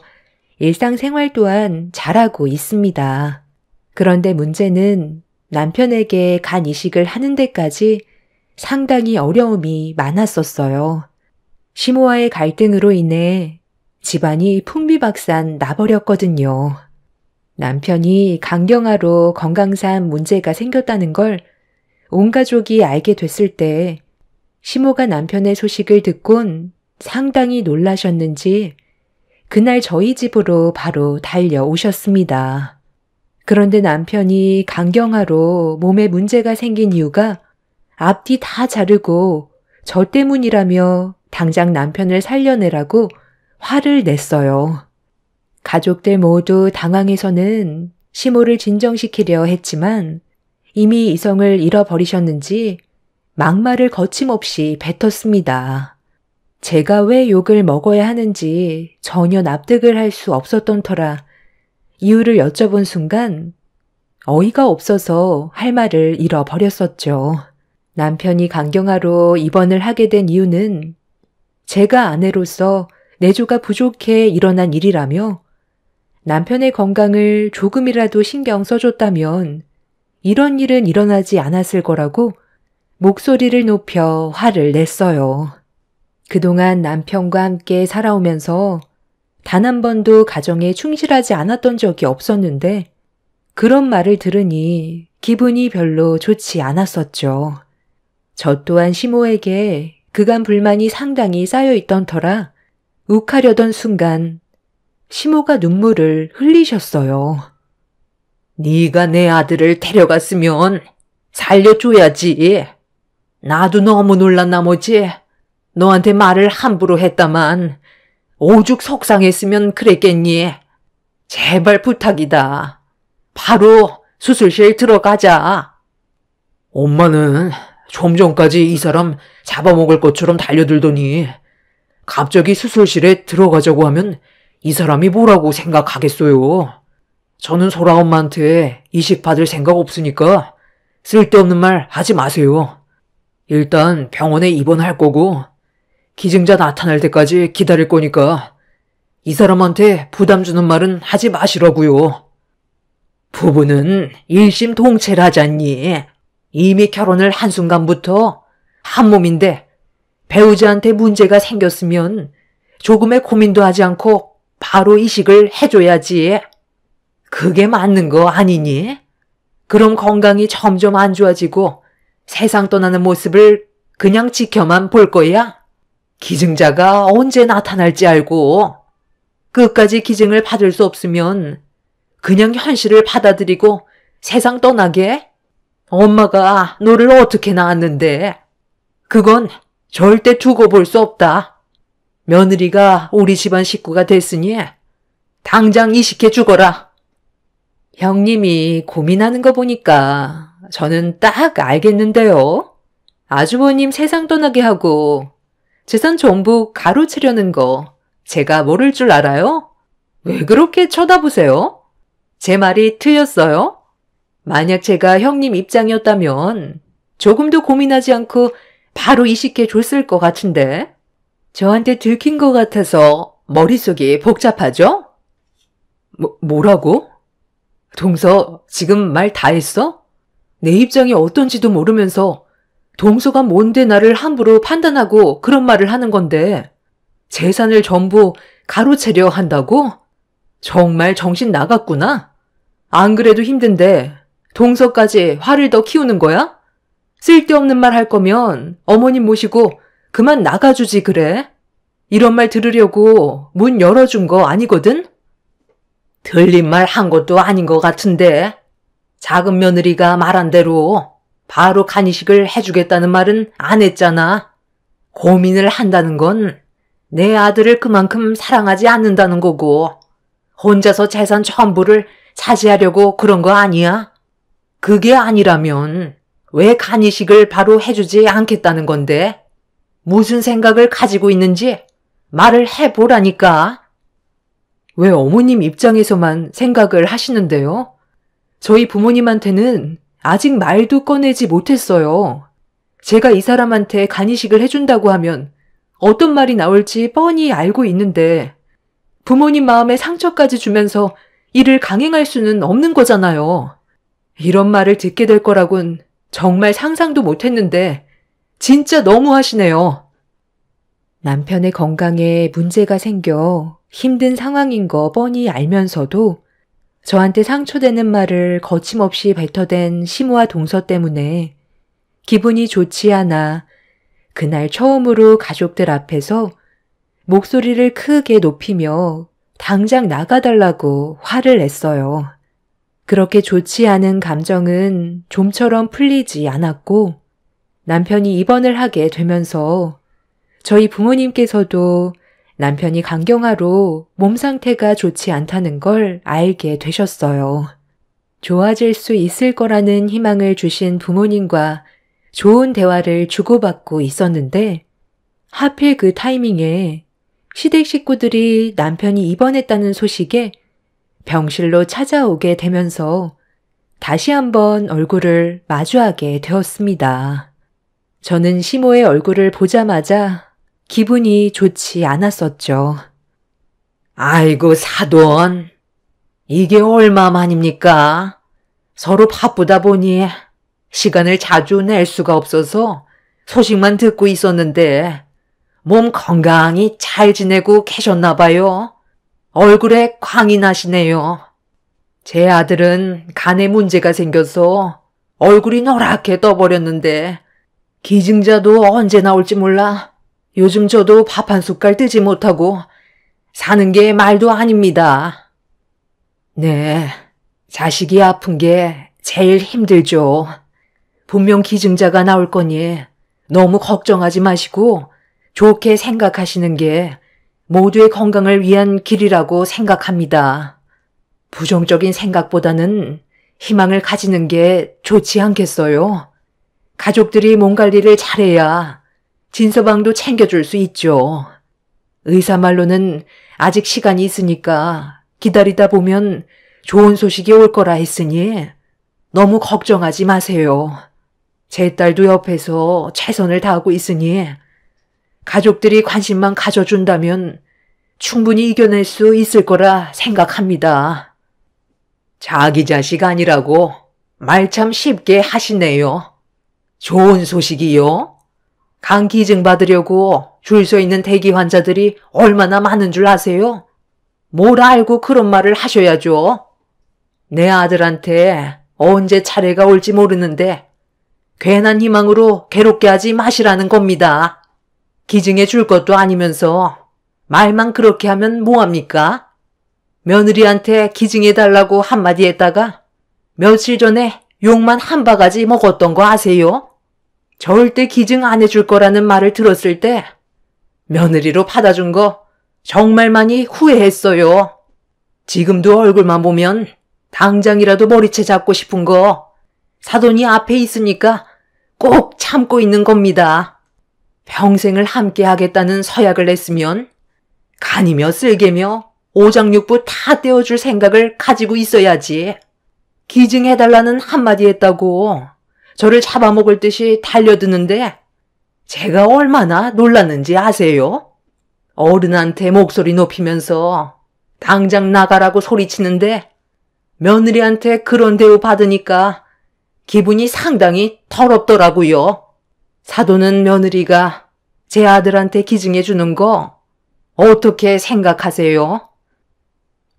일상생활 또한 잘하고 있습니다. 그런데 문제는 남편에게 간 이식을 하는 데까지 상당히 어려움이 많았었어요. 시모와의 갈등으로 인해 집안이 풍비박산 나버렸거든요. 남편이 간경화로 건강상 문제가 생겼다는 걸 온 가족이 알게 됐을 때 시모가 남편의 소식을 듣곤 상당히 놀라셨는지 그날 저희 집으로 바로 달려오셨습니다. 그런데 남편이 간경화로 몸에 문제가 생긴 이유가 앞뒤 다 자르고 저 때문이라며 당장 남편을 살려내라고 화를 냈어요. 가족들 모두 당황해서는 시모를 진정시키려 했지만 이미 이성을 잃어버리셨는지 막말을 거침없이 뱉었습니다. 제가 왜 욕을 먹어야 하는지 전혀 납득을 할 수 없었던 터라 이유를 여쭤본 순간 어이가 없어서 할 말을 잃어버렸었죠. 남편이 간경화로 입원을 하게 된 이유는 제가 아내로서 내조가 부족해 일어난 일이라며 남편의 건강을 조금이라도 신경 써줬다면 이런 일은 일어나지 않았을 거라고 목소리를 높여 화를 냈어요. 그동안 남편과 함께 살아오면서 단 한 번도 가정에 충실하지 않았던 적이 없었는데 그런 말을 들으니 기분이 별로 좋지 않았었죠. 저 또한 시모에게 그간 불만이 상당히 쌓여있던 터라 욱하려던 순간 시모가 눈물을 흘리셨어요. 네가 내 아들을 데려갔으면 살려줘야지. 나도 너무 놀란 나머지 너한테 말을 함부로 했다만 오죽 속상했으면 그랬겠니. 제발 부탁이다. 바로 수술실 들어가자. 엄마는 좀 전까지 이 사람 잡아먹을 것처럼 달려들더니 갑자기 수술실에 들어가자고 하면 이 사람이 뭐라고 생각하겠어요. 저는 소라 엄마한테 이식 받을 생각 없으니까 쓸데없는 말 하지 마세요. 일단 병원에 입원할 거고 기증자 나타날 때까지 기다릴 거니까 이 사람한테 부담 주는 말은 하지 마시라고요. 부부는 일심동체를 하잖니. 이미 결혼을 한순간부터 한 몸인데 배우자한테 문제가 생겼으면 조금의 고민도 하지 않고 바로 이식을 해줘야지. 그게 맞는 거 아니니? 그럼 건강이 점점 안 좋아지고 세상 떠나는 모습을 그냥 지켜만 볼 거야? 기증자가 언제 나타날지 알고 끝까지 기증을 받을 수 없으면 그냥 현실을 받아들이고 세상 떠나게? 엄마가 너를 어떻게 낳았는데? 그건 절대 두고 볼 수 없다. 며느리가 우리 집안 식구가 됐으니 당장 이식해 주거라. 형님이 고민하는 거 보니까 저는 딱 알겠는데요. 아주버님 세상 떠나게 하고 재산 전부 가로채려는 거 제가 모를 줄 알아요? 왜 그렇게 쳐다보세요? 제 말이 틀렸어요? 만약 제가 형님 입장이었다면 조금도 고민하지 않고 바로 이식해 줬을 것 같은데 저한테 들킨 것 같아서 머릿속이 복잡하죠? 뭐라고? 동서 지금 말 다 했어? 내 입장이 어떤지도 모르면서 동서가 뭔데 나를 함부로 판단하고 그런 말을 하는 건데 재산을 전부 가로채려 한다고? 정말 정신 나갔구나. 안 그래도 힘든데 동서까지 화를 더 키우는 거야? 쓸데없는 말 할 거면 어머님 모시고 그만 나가주지 그래. 이런 말 들으려고 문 열어준 거 아니거든? 틀린 말 한 것도 아닌 것 같은데 작은 며느리가 말한 대로 바로 간이식을 해주겠다는 말은 안 했잖아. 고민을 한다는 건 내 아들을 그만큼 사랑하지 않는다는 거고 혼자서 재산 전부를 차지하려고 그런 거 아니야? 그게 아니라면 왜 간이식을 바로 해주지 않겠다는 건데? 무슨 생각을 가지고 있는지 말을 해보라니까. 왜 어머님 입장에서만 생각을 하시는데요? 저희 부모님한테는 아직 말도 꺼내지 못했어요. 제가 이 사람한테 간이식을 해준다고 하면 어떤 말이 나올지 뻔히 알고 있는데 부모님 마음에 상처까지 주면서 이를 강행할 수는 없는 거잖아요. 이런 말을 듣게 될 거라곤 정말 상상도 못했는데 진짜 너무하시네요. 남편의 건강에 문제가 생겨 힘든 상황인 거 뻔히 알면서도 저한테 상처되는 말을 거침없이 뱉어댄 시모와 동서 때문에 기분이 좋지 않아 그날 처음으로 가족들 앞에서 목소리를 크게 높이며 당장 나가달라고 화를 냈어요. 그렇게 좋지 않은 감정은 좀처럼 풀리지 않았고 남편이 입원을 하게 되면서 저희 부모님께서도 남편이 간경화로 몸 상태가 좋지 않다는 걸 알게 되셨어요. 좋아질 수 있을 거라는 희망을 주신 부모님과 좋은 대화를 주고받고 있었는데 하필 그 타이밍에 시댁 식구들이 남편이 입원했다는 소식에 병실로 찾아오게 되면서 다시 한번 얼굴을 마주하게 되었습니다. 저는 시모의 얼굴을 보자마자 기분이 좋지 않았었죠. 아이고 사돈, 이게 얼마만입니까? 서로 바쁘다 보니 시간을 자주 낼 수가 없어서 소식만 듣고 있었는데 몸 건강히 잘 지내고 계셨나 봐요. 얼굴에 광이 나시네요. 제 아들은 간에 문제가 생겨서 얼굴이 노랗게 떠버렸는데 기증자도 언제 나올지 몰라 요즘 저도 밥 한 숟갈 뜨지 못하고 사는 게 말도 아닙니다. 네, 자식이 아픈 게 제일 힘들죠. 분명 기증자가 나올 거니 너무 걱정하지 마시고 좋게 생각하시는 게 모두의 건강을 위한 길이라고 생각합니다. 부정적인 생각보다는 희망을 가지는 게 좋지 않겠어요? 가족들이 몸 관리를 잘해야 진서방도 챙겨줄 수 있죠. 의사 말로는 아직 시간이 있으니까 기다리다 보면 좋은 소식이 올 거라 했으니 너무 걱정하지 마세요. 제 딸도 옆에서 최선을 다하고 있으니 가족들이 관심만 가져준다면 충분히 이겨낼 수 있을 거라 생각합니다. 자기 자식 아니라고 말 참 쉽게 하시네요. 좋은 소식이요? 간 기증 받으려고 줄 서 있는 대기 환자들이 얼마나 많은 줄 아세요? 뭘 알고 그런 말을 하셔야죠. 내 아들한테 언제 차례가 올지 모르는데 괜한 희망으로 괴롭게 하지 마시라는 겁니다. 기증해 줄 것도 아니면서 말만 그렇게 하면 뭐합니까? 며느리한테 기증해 달라고 한마디 했다가 며칠 전에 욕만 한 바가지 먹었던 거 아세요? 절대 기증 안 해줄 거라는 말을 들었을 때 며느리로 받아준 거 정말 많이 후회했어요. 지금도 얼굴만 보면 당장이라도 머리채 잡고 싶은 거 사돈이 앞에 있으니까 꼭 참고 있는 겁니다. 평생을 함께 하겠다는 서약을 냈으면 간이며 쓸개며 오장육부 다 떼어줄 생각을 가지고 있어야지. 기증해달라는 한마디 했다고 저를 잡아먹을 듯이 달려드는데 제가 얼마나 놀랐는지 아세요? 어른한테 목소리 높이면서 당장 나가라고 소리치는데 며느리한테 그런 대우 받으니까 기분이 상당히 더럽더라고요. 사돈은 며느리가 제 아들한테 기증해 주는 거 어떻게 생각하세요?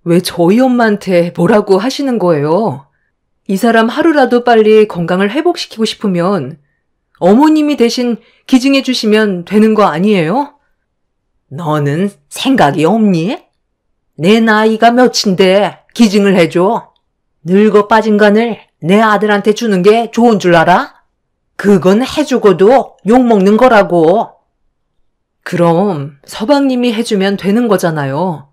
왜 저희 엄마한테 뭐라고 하시는 거예요? 이 사람 하루라도 빨리 건강을 회복시키고 싶으면 어머님이 대신 기증해 주시면 되는 거 아니에요? 너는 생각이 없니? 내 나이가 몇인데 기증을 해줘. 늙어 빠진 간을 내 아들한테 주는 게 좋은 줄 알아? 그건 해주고도 욕먹는 거라고. 그럼 서방님이 해주면 되는 거잖아요.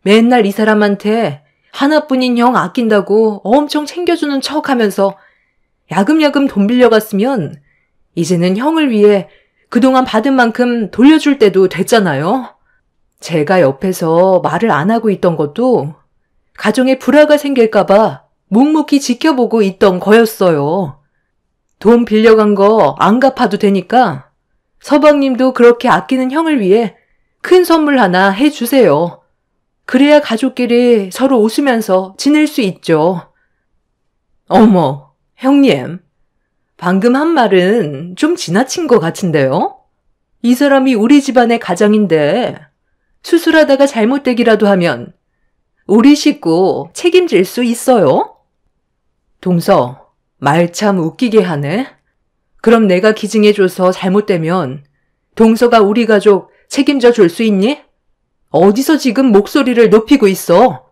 맨날 이 사람한테 하나뿐인 형 아낀다고 엄청 챙겨주는 척 하면서 야금야금 돈 빌려갔으면 이제는 형을 위해 그동안 받은 만큼 돌려줄 때도 됐잖아요. 제가 옆에서 말을 안 하고 있던 것도 가정에 불화가 생길까봐 묵묵히 지켜보고 있던 거였어요. 돈 빌려간 거 안 갚아도 되니까 서방님도 그렇게 아끼는 형을 위해 큰 선물 하나 해주세요. 그래야 가족끼리 서로 웃으면서 지낼 수 있죠. 어머, 형님. 방금 한 말은 좀 지나친 것 같은데요? 이 사람이 우리 집안의 가장인데 수술하다가 잘못되기라도 하면 우리 식구 책임질 수 있어요? 동서, 말 참 웃기게 하네. 그럼 내가 기증해줘서 잘못되면 동서가 우리 가족 책임져 줄 수 있니? 어디서 지금 목소리를 높이고 있어?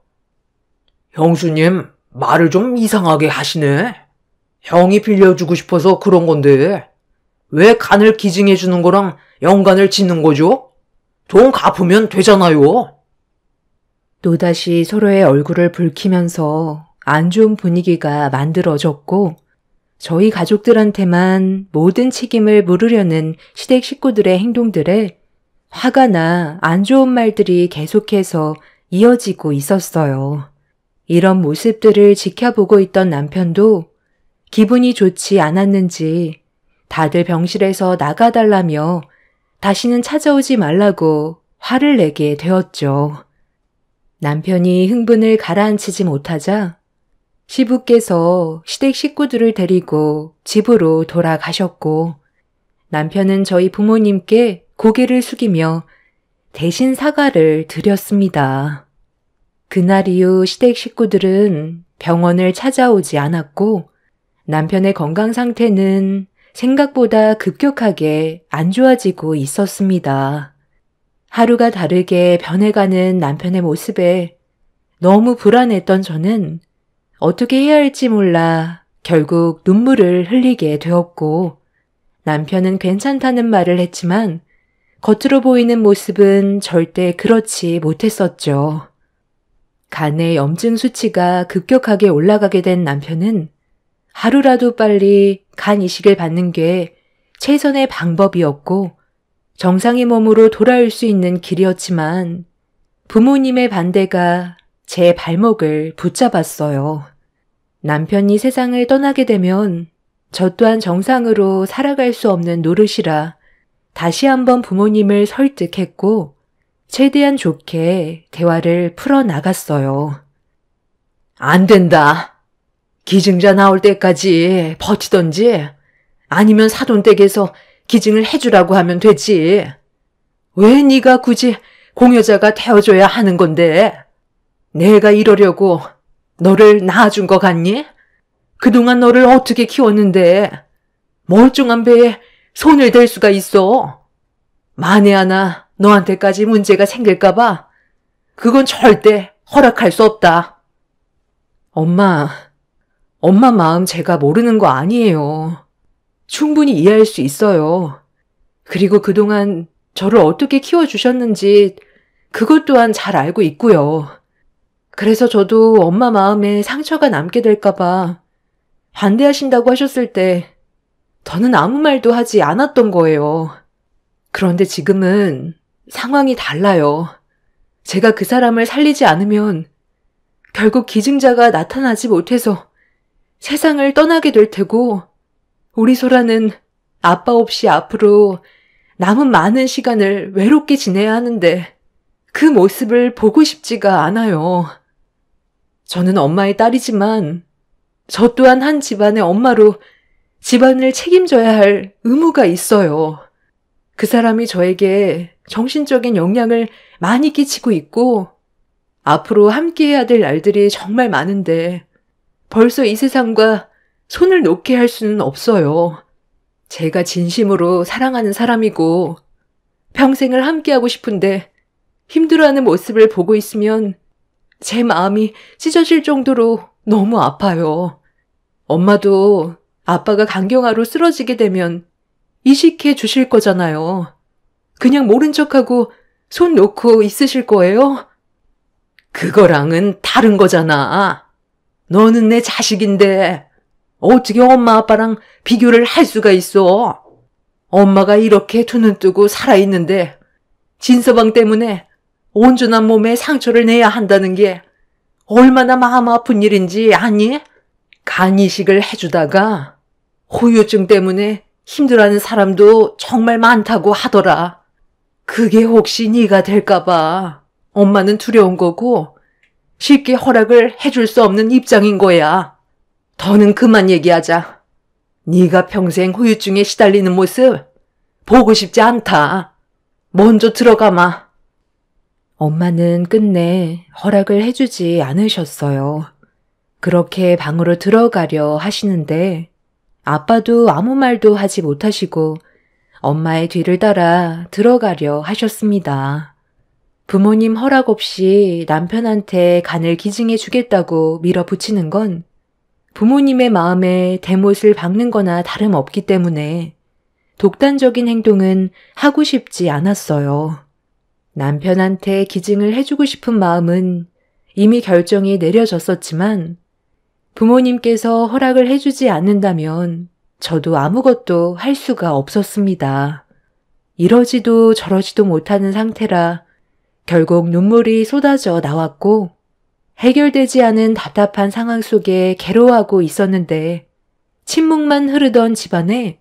형수님, 말을 좀 이상하게 하시네. 형이 빌려주고 싶어서 그런 건데 왜 간을 기증해주는 거랑 연관을 짓는 거죠? 돈 갚으면 되잖아요. 또다시 서로의 얼굴을 붉히면서 안 좋은 분위기가 만들어졌고 저희 가족들한테만 모든 책임을 물으려는 시댁 식구들의 행동들에 화가 나 안 좋은 말들이 계속해서 이어지고 있었어요. 이런 모습들을 지켜보고 있던 남편도 기분이 좋지 않았는지 다들 병실에서 나가달라며 다시는 찾아오지 말라고 화를 내게 되었죠. 남편이 흥분을 가라앉히지 못하자 시부께서 시댁 식구들을 데리고 집으로 돌아가셨고 남편은 저희 부모님께 고개를 숙이며 대신 사과를 드렸습니다. 그날 이후 시댁 식구들은 병원을 찾아오지 않았고 남편의 건강 상태는 생각보다 급격하게 안 좋아지고 있었습니다. 하루가 다르게 변해가는 남편의 모습에 너무 불안했던 저는 어떻게 해야 할지 몰라 결국 눈물을 흘리게 되었고 남편은 괜찮다는 말을 했지만 겉으로 보이는 모습은 절대 그렇지 못했었죠. 간의 염증 수치가 급격하게 올라가게 된 남편은 하루라도 빨리 간 이식을 받는 게 최선의 방법이었고 정상의 몸으로 돌아올 수 있는 길이었지만 부모님의 반대가 제 발목을 붙잡았어요. 남편이 세상을 떠나게 되면 저 또한 정상으로 살아갈 수 없는 노릇이라 다시 한번 부모님을 설득했고 최대한 좋게 대화를 풀어나갔어요. 안 된다. 기증자 나올 때까지 버티던지 아니면 사돈댁에서 기증을 해주라고 하면 되지. 왜 네가 굳이 공여자가 되어줘야 하는 건데? 내가 이러려고 너를 낳아준 거 같니? 그동안 너를 어떻게 키웠는데 멀쩡한 배에 손을 댈 수가 있어. 만에 하나 너한테까지 문제가 생길까봐 그건 절대 허락할 수 없다. 엄마 마음 제가 모르는 거 아니에요. 충분히 이해할 수 있어요. 그리고 그동안 저를 어떻게 키워주셨는지 그것 또한 잘 알고 있고요. 그래서 저도 엄마 마음에 상처가 남게 될까봐 반대하신다고 하셨을 때 저는 아무 말도 하지 않았던 거예요. 그런데 지금은 상황이 달라요. 제가 그 사람을 살리지 않으면 결국 기증자가 나타나지 못해서 세상을 떠나게 될 테고 우리 소라는 아빠 없이 앞으로 남은 많은 시간을 외롭게 지내야 하는데 그 모습을 보고 싶지가 않아요. 저는 엄마의 딸이지만 저 또한 한 집안의 엄마로 집안을 책임져야 할 의무가 있어요. 그 사람이 저에게 정신적인 영향을 많이 끼치고 있고 앞으로 함께해야 될 날들이 정말 많은데 벌써 이 세상과 손을 놓게 할 수는 없어요. 제가 진심으로 사랑하는 사람이고 평생을 함께하고 싶은데 힘들어하는 모습을 보고 있으면 제 마음이 찢어질 정도로 너무 아파요. 엄마도 아빠가 간경화로 쓰러지게 되면 이식해 주실 거잖아요. 그냥 모른 척하고 손 놓고 있으실 거예요? 그거랑은 다른 거잖아. 너는 내 자식인데 어떻게 엄마 아빠랑 비교를 할 수가 있어? 엄마가 이렇게 두 눈 뜨고 살아있는데 진서방 때문에 온전한 몸에 상처를 내야 한다는 게 얼마나 마음 아픈 일인지 아니? 간 이식을 해주다가 후유증 때문에 힘들어하는 사람도 정말 많다고 하더라. 그게 혹시 네가 될까봐 엄마는 두려운 거고 쉽게 허락을 해줄 수 없는 입장인 거야. 더는 그만 얘기하자. 네가 평생 후유증에 시달리는 모습 보고 싶지 않다. 먼저 들어가마. 엄마는 끝내 허락을 해주지 않으셨어요. 그렇게 방으로 들어가려 하시는데 아빠도 아무 말도 하지 못하시고 엄마의 뒤를 따라 들어가려 하셨습니다. 부모님 허락 없이 남편한테 간을 기증해 주겠다고 밀어붙이는 건 부모님의 마음에 대못을 박는 거나 다름없기 때문에 독단적인 행동은 하고 싶지 않았어요. 남편한테 기증을 해주고 싶은 마음은 이미 결정이 내려졌었지만 부모님께서 허락을 해주지 않는다면 저도 아무것도 할 수가 없었습니다. 이러지도 저러지도 못하는 상태라 결국 눈물이 쏟아져 나왔고 해결되지 않은 답답한 상황 속에 괴로워하고 있었는데 침묵만 흐르던 집안에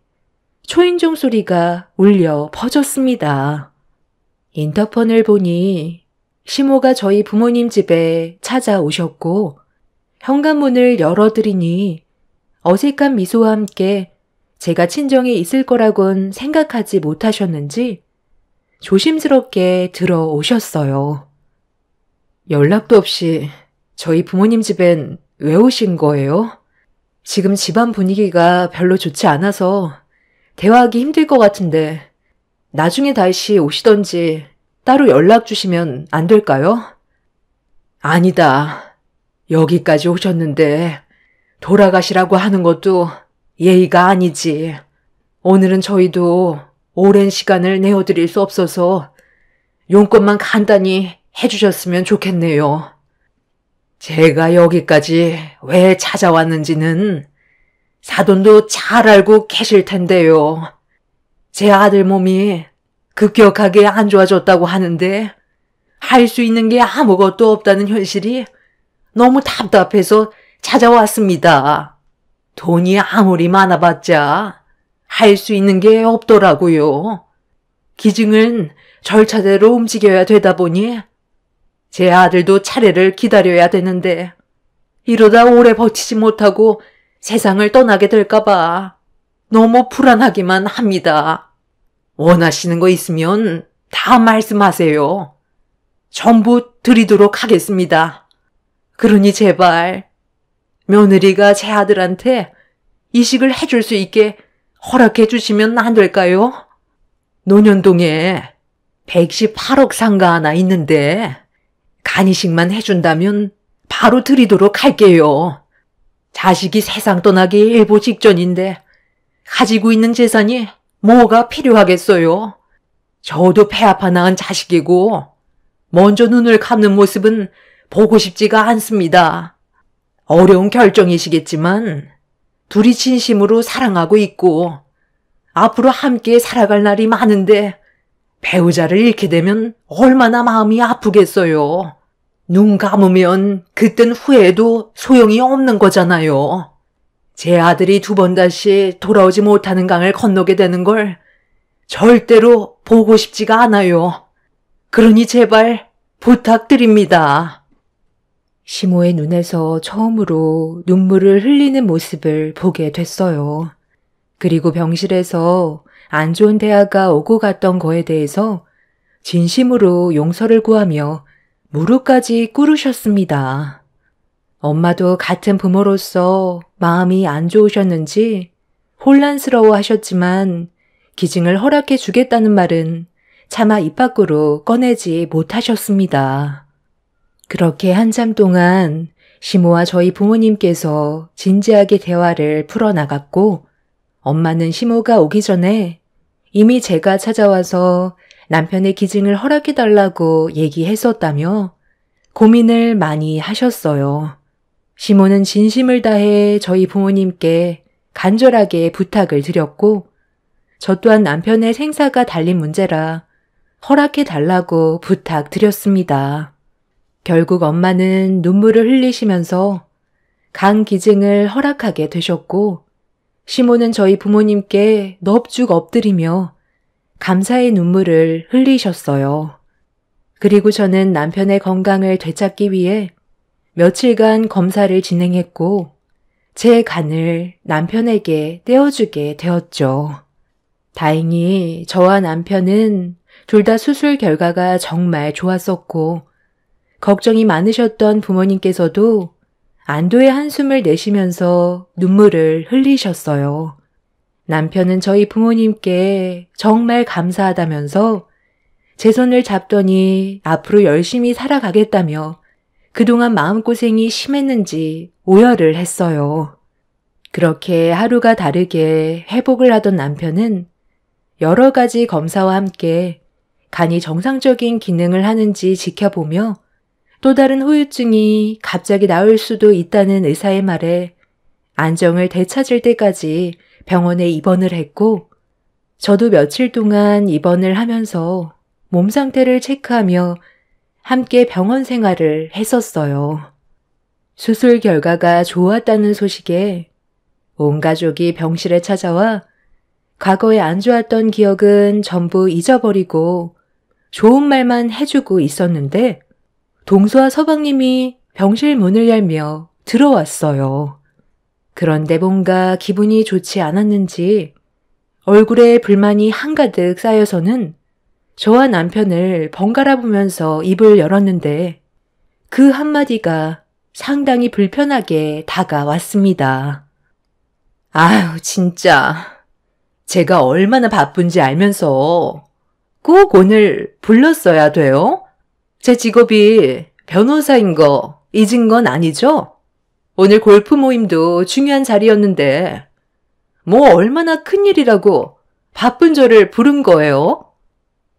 초인종 소리가 울려 퍼졌습니다. 인터폰을 보니 시모가 저희 부모님 집에 찾아오셨고 현관문을 열어드리니 어색한 미소와 함께 제가 친정에 있을 거라곤 생각하지 못하셨는지 조심스럽게 들어오셨어요. 연락도 없이 저희 부모님 집엔 왜 오신 거예요? 지금 집안 분위기가 별로 좋지 않아서 대화하기 힘들 것 같은데 나중에 다시 오시던지 따로 연락 주시면 안 될까요? 아니다. 여기까지 오셨는데 돌아가시라고 하는 것도 예의가 아니지. 오늘은 저희도 오랜 시간을 내어드릴 수 없어서 용건만 간단히 해주셨으면 좋겠네요. 제가 여기까지 왜 찾아왔는지는 사돈도 잘 알고 계실 텐데요. 제 아들 몸이 급격하게 안 좋아졌다고 하는데 할 수 있는 게 아무것도 없다는 현실이 너무 답답해서 찾아왔습니다. 돈이 아무리 많아봤자 할 수 있는 게 없더라고요. 기증은 절차대로 움직여야 되다 보니 제 아들도 차례를 기다려야 되는데 이러다 오래 버티지 못하고 세상을 떠나게 될까봐 너무 불안하기만 합니다. 원하시는 거 있으면 다 말씀하세요. 전부 드리도록 하겠습니다. 그러니 제발 며느리가 제 아들한테 이식을 해줄 수 있게 허락해 주시면 안 될까요? 논현동에 118억 상가 하나 있는데 간이식만 해준다면 바로 드리도록 할게요. 자식이 세상 떠나기 일보 직전인데 가지고 있는 재산이 뭐가 필요하겠어요? 저도 폐 아파 낳은 자식이고 먼저 눈을 감는 모습은 보고 싶지가 않습니다. 어려운 결정이시겠지만 둘이 진심으로 사랑하고 있고 앞으로 함께 살아갈 날이 많은데 배우자를 잃게 되면 얼마나 마음이 아프겠어요. 눈 감으면 그땐 후회해도 소용이 없는 거잖아요. 제 아들이 두 번 다시 돌아오지 못하는 강을 건너게 되는 걸 절대로 보고 싶지가 않아요. 그러니 제발 부탁드립니다. 시모의 눈에서 처음으로 눈물을 흘리는 모습을 보게 됐어요. 그리고 병실에서 안 좋은 대화가 오고 갔던 거에 대해서 진심으로 용서를 구하며 무릎까지 꿇으셨습니다. 엄마도 같은 부모로서 마음이 안 좋으셨는지 혼란스러워 하셨지만 기증을 허락해 주겠다는 말은 차마 입 밖으로 꺼내지 못하셨습니다. 그렇게 한참 동안 시모와 저희 부모님께서 진지하게 대화를 풀어나갔고 엄마는 시모가 오기 전에 이미 제가 찾아와서 남편의 기증을 허락해달라고 얘기했었다며 고민을 많이 하셨어요. 시모는 진심을 다해 저희 부모님께 간절하게 부탁을 드렸고 저 또한 남편의 생사가 달린 문제라 허락해달라고 부탁드렸습니다. 결국 엄마는 눈물을 흘리시면서 간 기증을 허락하게 되셨고 시모는 저희 부모님께 넙죽 엎드리며 감사의 눈물을 흘리셨어요. 그리고 저는 남편의 건강을 되찾기 위해 며칠간 검사를 진행했고 제 간을 남편에게 떼어주게 되었죠. 다행히 저와 남편은 둘 다 수술 결과가 정말 좋았었고 걱정이 많으셨던 부모님께서도 안도의 한숨을 내쉬면서 눈물을 흘리셨어요. 남편은 저희 부모님께 정말 감사하다면서 제 손을 잡더니 앞으로 열심히 살아가겠다며 그동안 마음고생이 심했는지 오열을 했어요. 그렇게 하루가 다르게 회복을 하던 남편은 여러 가지 검사와 함께 간이 정상적인 기능을 하는지 지켜보며 또 다른 후유증이 갑자기 나올 수도 있다는 의사의 말에 안정을 되찾을 때까지 병원에 입원을 했고 저도 며칠 동안 입원을 하면서 몸 상태를 체크하며 함께 병원 생활을 했었어요. 수술 결과가 좋았다는 소식에 온 가족이 병실에 찾아와 과거에 안 좋았던 기억은 전부 잊어버리고 좋은 말만 해주고 있었는데 동서와 서방님이 병실 문을 열며 들어왔어요. 그런데 뭔가 기분이 좋지 않았는지 얼굴에 불만이 한가득 쌓여서는 저와 남편을 번갈아 보면서 입을 열었는데 그 한마디가 상당히 불편하게 다가왔습니다. 아유, 진짜. 제가 얼마나 바쁜지 알면서 꼭 오늘 불렀어야 돼요? 제 직업이 변호사인 거 잊은 건 아니죠? 오늘 골프 모임도 중요한 자리였는데 뭐 얼마나 큰일이라고 바쁜 저를 부른 거예요?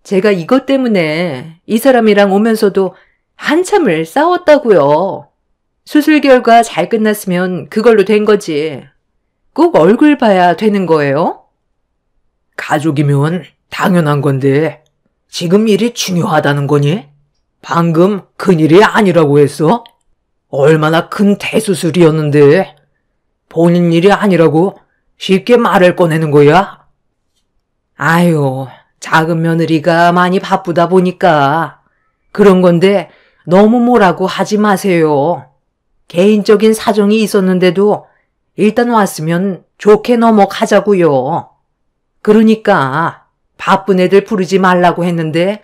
제가 이것 때문에 이 사람이랑 오면서도 한참을 싸웠다고요. 수술 결과 잘 끝났으면 그걸로 된 거지. 꼭 얼굴 봐야 되는 거예요? 가족이면 당연한 건데 지금 일이 중요하다는 거니? 방금 큰일이 아니라고 했어? 얼마나 큰 대수술이었는데 본인 일이 아니라고 쉽게 말을 꺼내는 거야? 아유, 작은 며느리가 많이 바쁘다 보니까 그런 건데 너무 뭐라고 하지 마세요. 개인적인 사정이 있었는데도 일단 왔으면 좋게 넘어가자고요. 그러니까 바쁜 애들 부르지 말라고 했는데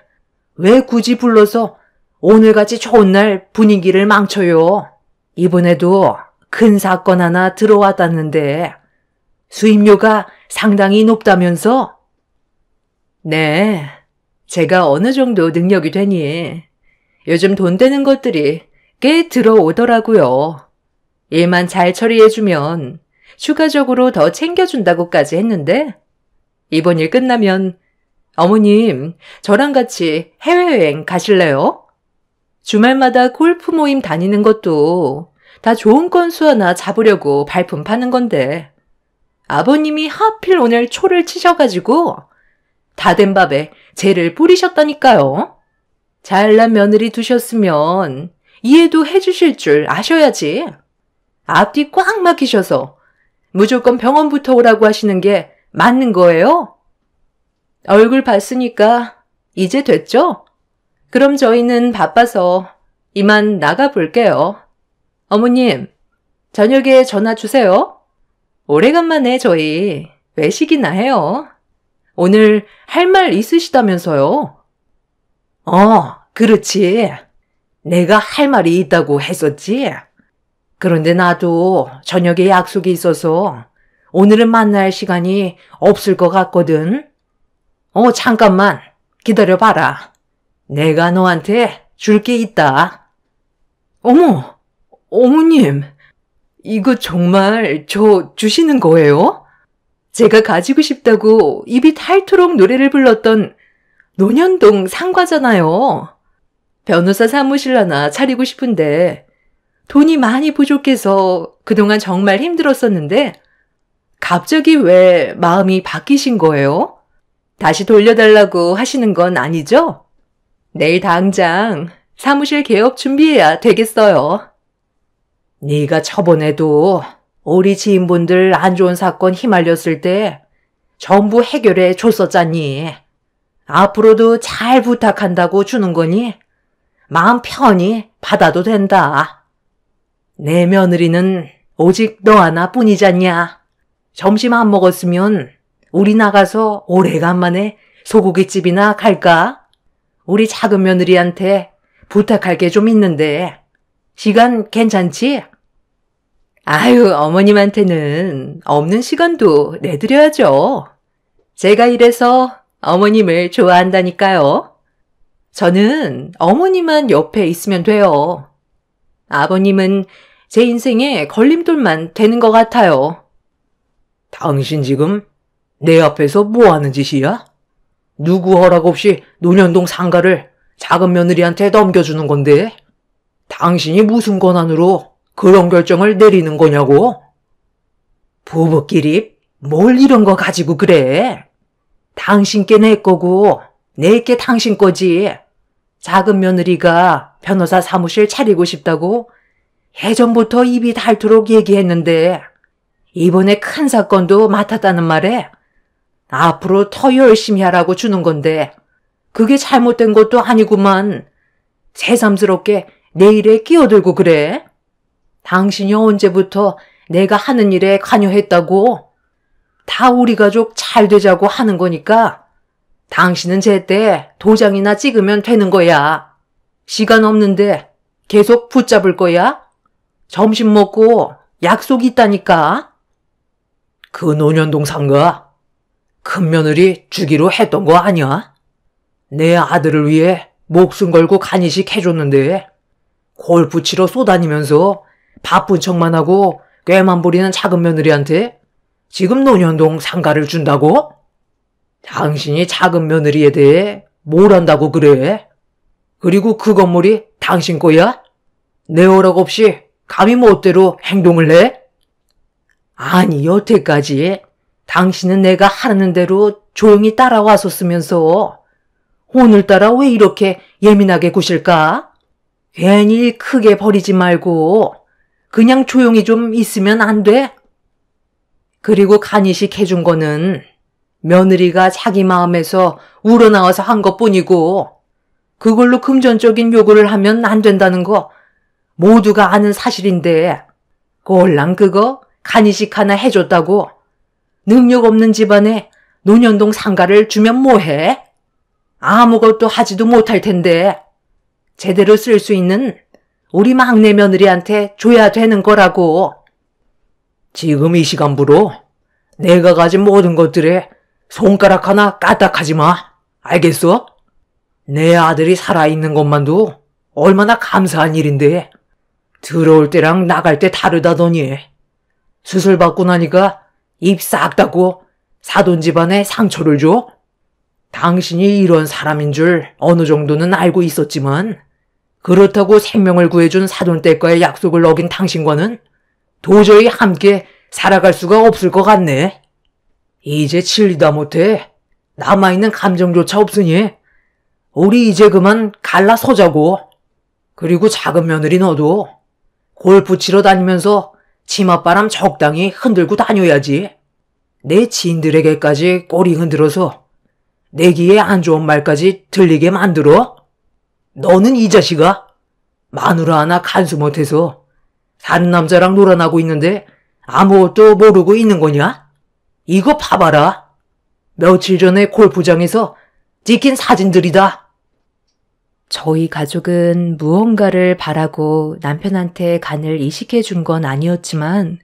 왜 굳이 불러서 오늘같이 좋은 날 분위기를 망쳐요. 이번에도 큰 사건 하나 들어왔다는데 수임료가 상당히 높다면서? 네, 제가 어느 정도 능력이 되니 요즘 돈 되는 것들이 꽤 들어오더라고요. 일만 잘 처리해주면 추가적으로 더 챙겨준다고까지 했는데 이번 일 끝나면 어머님 저랑 같이 해외여행 가실래요? 주말마다 골프 모임 다니는 것도 다 좋은 건수 하나 잡으려고 발품 파는 건데 아버님이 하필 오늘 초를 치셔가지고 다 된 밥에 재를 뿌리셨다니까요. 잘난 며느리 두셨으면 이해도 해주실 줄 아셔야지. 앞뒤 꽉 막히셔서 무조건 병원부터 오라고 하시는 게 맞는 거예요? 얼굴 봤으니까 이제 됐죠? 그럼 저희는 바빠서 이만 나가볼게요. 어머님, 저녁에 전화 주세요. 오래간만에 저희 외식이나 해요. 오늘 할 말 있으시다면서요? 그렇지. 내가 할 말이 있다고 했었지. 그런데 나도 저녁에 약속이 있어서 오늘은 만날 시간이 없을 것 같거든. 잠깐만 기다려봐라. 내가 너한테 줄 게 있다. 어머, 어머님, 이거 정말 저 주시는 거예요? 제가 가지고 싶다고 입이 닳도록 노래를 불렀던 논현동 상가잖아요. 변호사 사무실 하나 차리고 싶은데 돈이 많이 부족해서 그동안 정말 힘들었었는데 갑자기 왜 마음이 바뀌신 거예요? 다시 돌려달라고 하시는 건 아니죠? 내일 당장 사무실 개업 준비해야 되겠어요. 네가 저번에도 우리 지인분들 안 좋은 사건 휘말렸을 때 전부 해결해 줬었잖니. 앞으로도 잘 부탁한다고 주는 거니 마음 편히 받아도 된다. 내 며느리는 오직 너 하나뿐이잖냐. 점심 안 먹었으면 우리 나가서 오래간만에 소고기집이나 갈까? 우리 작은 며느리한테 부탁할 게 좀 있는데 시간 괜찮지? 아유, 어머님한테는 없는 시간도 내드려야죠. 제가 이래서 어머님을 좋아한다니까요. 저는 어머니만 옆에 있으면 돼요. 아버님은 제 인생에 걸림돌만 되는 것 같아요. 당신 지금 내 앞에서 뭐 하는 짓이야? 누구 허락 없이 논현동 상가를 작은 며느리한테 넘겨주는 건데 당신이 무슨 권한으로 그런 결정을 내리는 거냐고? 부부끼리 뭘 이런 거 가지고 그래? 당신께 내 거고 내게 당신 거지. 작은 며느리가 변호사 사무실 차리고 싶다고 예전부터 입이 닳도록 얘기했는데 이번에 큰 사건도 맡았다는 말에 앞으로 더 열심히 하라고 주는 건데 그게 잘못된 것도 아니구만. 새삼스럽게 내 일에 끼어들고 그래? 당신이 언제부터 내가 하는 일에 관여했다고? 다 우리 가족 잘 되자고 하는 거니까 당신은 제때 도장이나 찍으면 되는 거야. 시간 없는데 계속 붙잡을 거야? 점심 먹고 약속 있다니까. 그 논현동 상가 큰 며느리 주기로 했던 거 아니야? 내 아들을 위해 목숨 걸고 간이식 해줬는데 골프 치러 쏘다니면서 바쁜 척만 하고 꾀만 부리는 작은 며느리한테 지금 논현동 상가를 준다고? 당신이 작은 며느리에 대해 뭘 안다고 그래? 그리고 그 건물이 당신 거야? 내 허락 없이 감히 멋대로 행동을 해? 아니, 여태까지 당신은 내가 하는 대로 조용히 따라왔었으면서 오늘따라 왜 이렇게 예민하게 구실까? 괜히 일 크게 벌이지 말고 그냥 조용히 좀 있으면 안 돼? 그리고 간이식 해준 거는 며느리가 자기 마음에서 우러나와서 한 것뿐이고 그걸로 금전적인 요구를 하면 안 된다는 거 모두가 아는 사실인데 꼴랑 그거 간이식 하나 해줬다고 능력 없는 집안에 논현동 상가를 주면 뭐해? 아무것도 하지도 못할 텐데 제대로 쓸 수 있는 우리 막내 며느리한테 줘야 되는 거라고. 지금 이 시간부로 내가 가진 모든 것들에 손가락 하나 까딱하지 마. 알겠어? 내 아들이 살아있는 것만도 얼마나 감사한 일인데 들어올 때랑 나갈 때 다르다더니 수술 받고 나니까 입 싹 닫고 사돈 집안에 상처를 줘? 당신이 이런 사람인 줄 어느 정도는 알고 있었지만 그렇다고 생명을 구해준 사돈댁과의 약속을 어긴 당신과는 도저히 함께 살아갈 수가 없을 것 같네. 이제 질리다 못해 남아있는 감정조차 없으니 우리 이제 그만 갈라서자고. 그리고 작은 며느리 너도 골프 치러 다니면서 치맛바람 적당히 흔들고 다녀야지. 내 지인들에게까지 꼬리 흔들어서 내 귀에 안 좋은 말까지 들리게 만들어? 너는 이 자식아, 마누라 하나 간수 못해서 다른 남자랑 놀아나고 있는데 아무것도 모르고 있는 거냐? 이거 봐봐라. 며칠 전에 골프장에서 찍힌 사진들이다. 저희 가족은 무언가를 바라고 남편한테 간을 이식해 준 건 아니었지만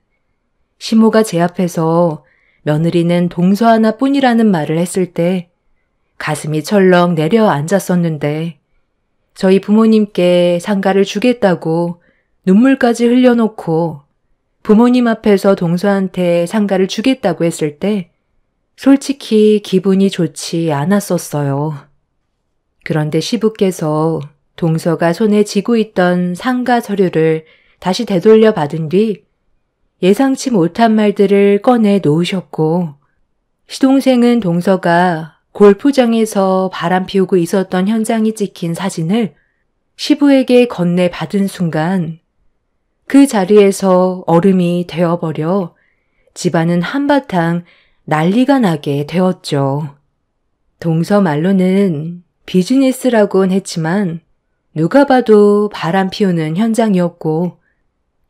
시모가 제 앞에서 며느리는 동서 하나뿐이라는 말을 했을 때 가슴이 철렁 내려앉았었는데 저희 부모님께 상가를 주겠다고 눈물까지 흘려놓고 부모님 앞에서 동서한테 상가를 주겠다고 했을 때 솔직히 기분이 좋지 않았었어요. 그런데 시부께서 동서가 손에 쥐고 있던 상가 서류를 다시 되돌려 받은 뒤 예상치 못한 말들을 꺼내 놓으셨고, 시동생은 동서가 골프장에서 바람 피우고 있었던 현장이 찍힌 사진을 시부에게 건네 받은 순간 그 자리에서 얼음이 되어버려 집안은 한바탕 난리가 나게 되었죠. 동서 말로는 비즈니스라곤 했지만 누가 봐도 바람 피우는 현장이었고,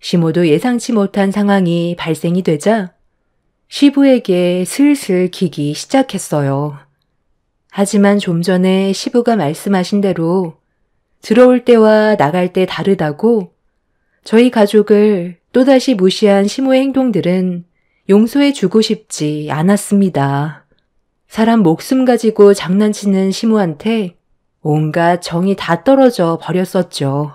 시모도 예상치 못한 상황이 발생이 되자 시부에게 슬슬 기기 시작했어요. 하지만 좀 전에 시부가 말씀하신 대로 들어올 때와 나갈 때 다르다고 저희 가족을 또다시 무시한 시모의 행동들은 용서해주고 싶지 않았습니다. 사람 목숨 가지고 장난치는 시모한테 온갖 정이 다 떨어져 버렸었죠.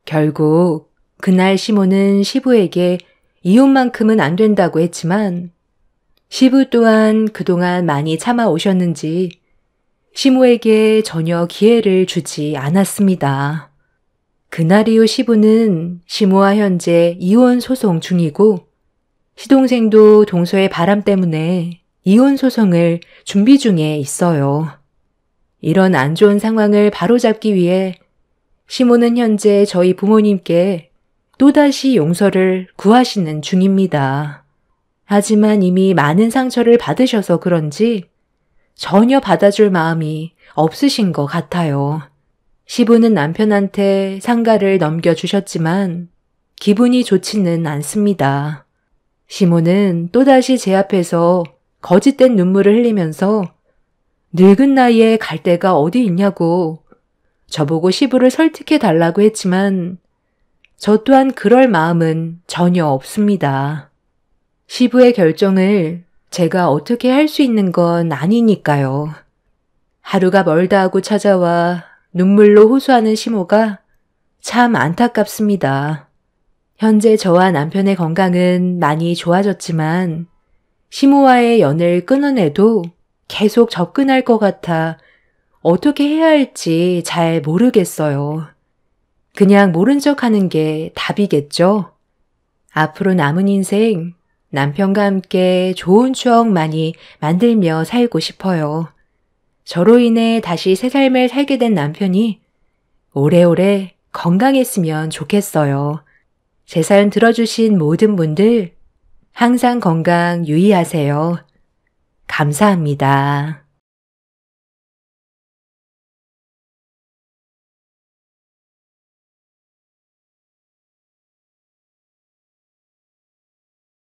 결국 그날 시모는 시부에게 이혼만큼은 안 된다고 했지만 시부 또한 그동안 많이 참아오셨는지 시모에게 전혀 기회를 주지 않았습니다. 그날 이후 시부는 시모와 현재 이혼 소송 중이고 시동생도 동서의 바람 때문에 이혼 소송을 준비 중에 있어요. 이런 안 좋은 상황을 바로잡기 위해 시모는 현재 저희 부모님께 또다시 용서를 구하시는 중입니다. 하지만 이미 많은 상처를 받으셔서 그런지 전혀 받아줄 마음이 없으신 것 같아요. 시부는 남편한테 상가를 넘겨주셨지만 기분이 좋지는 않습니다. 시모는 또다시 제 앞에서 거짓된 눈물을 흘리면서 늙은 나이에 갈 데가 어디 있냐고 저보고 시부를 설득해 달라고 했지만 저 또한 그럴 마음은 전혀 없습니다. 시부의 결정을 제가 어떻게 할 수 있는 건 아니니까요. 하루가 멀다 하고 찾아와 눈물로 호소하는 시모가 참 안타깝습니다. 현재 저와 남편의 건강은 많이 좋아졌지만 시모와의 연을 끊어내도 계속 접근할 것 같아 어떻게 해야 할지 잘 모르겠어요. 그냥 모른 척 하는 게 답이겠죠? 앞으로 남은 인생 남편과 함께 좋은 추억 많이 만들며 살고 싶어요. 저로 인해 다시 새 삶을 살게 된 남편이 오래오래 건강했으면 좋겠어요. 제 사연 들어주신 모든 분들 항상 건강 유의하세요. 감사합니다.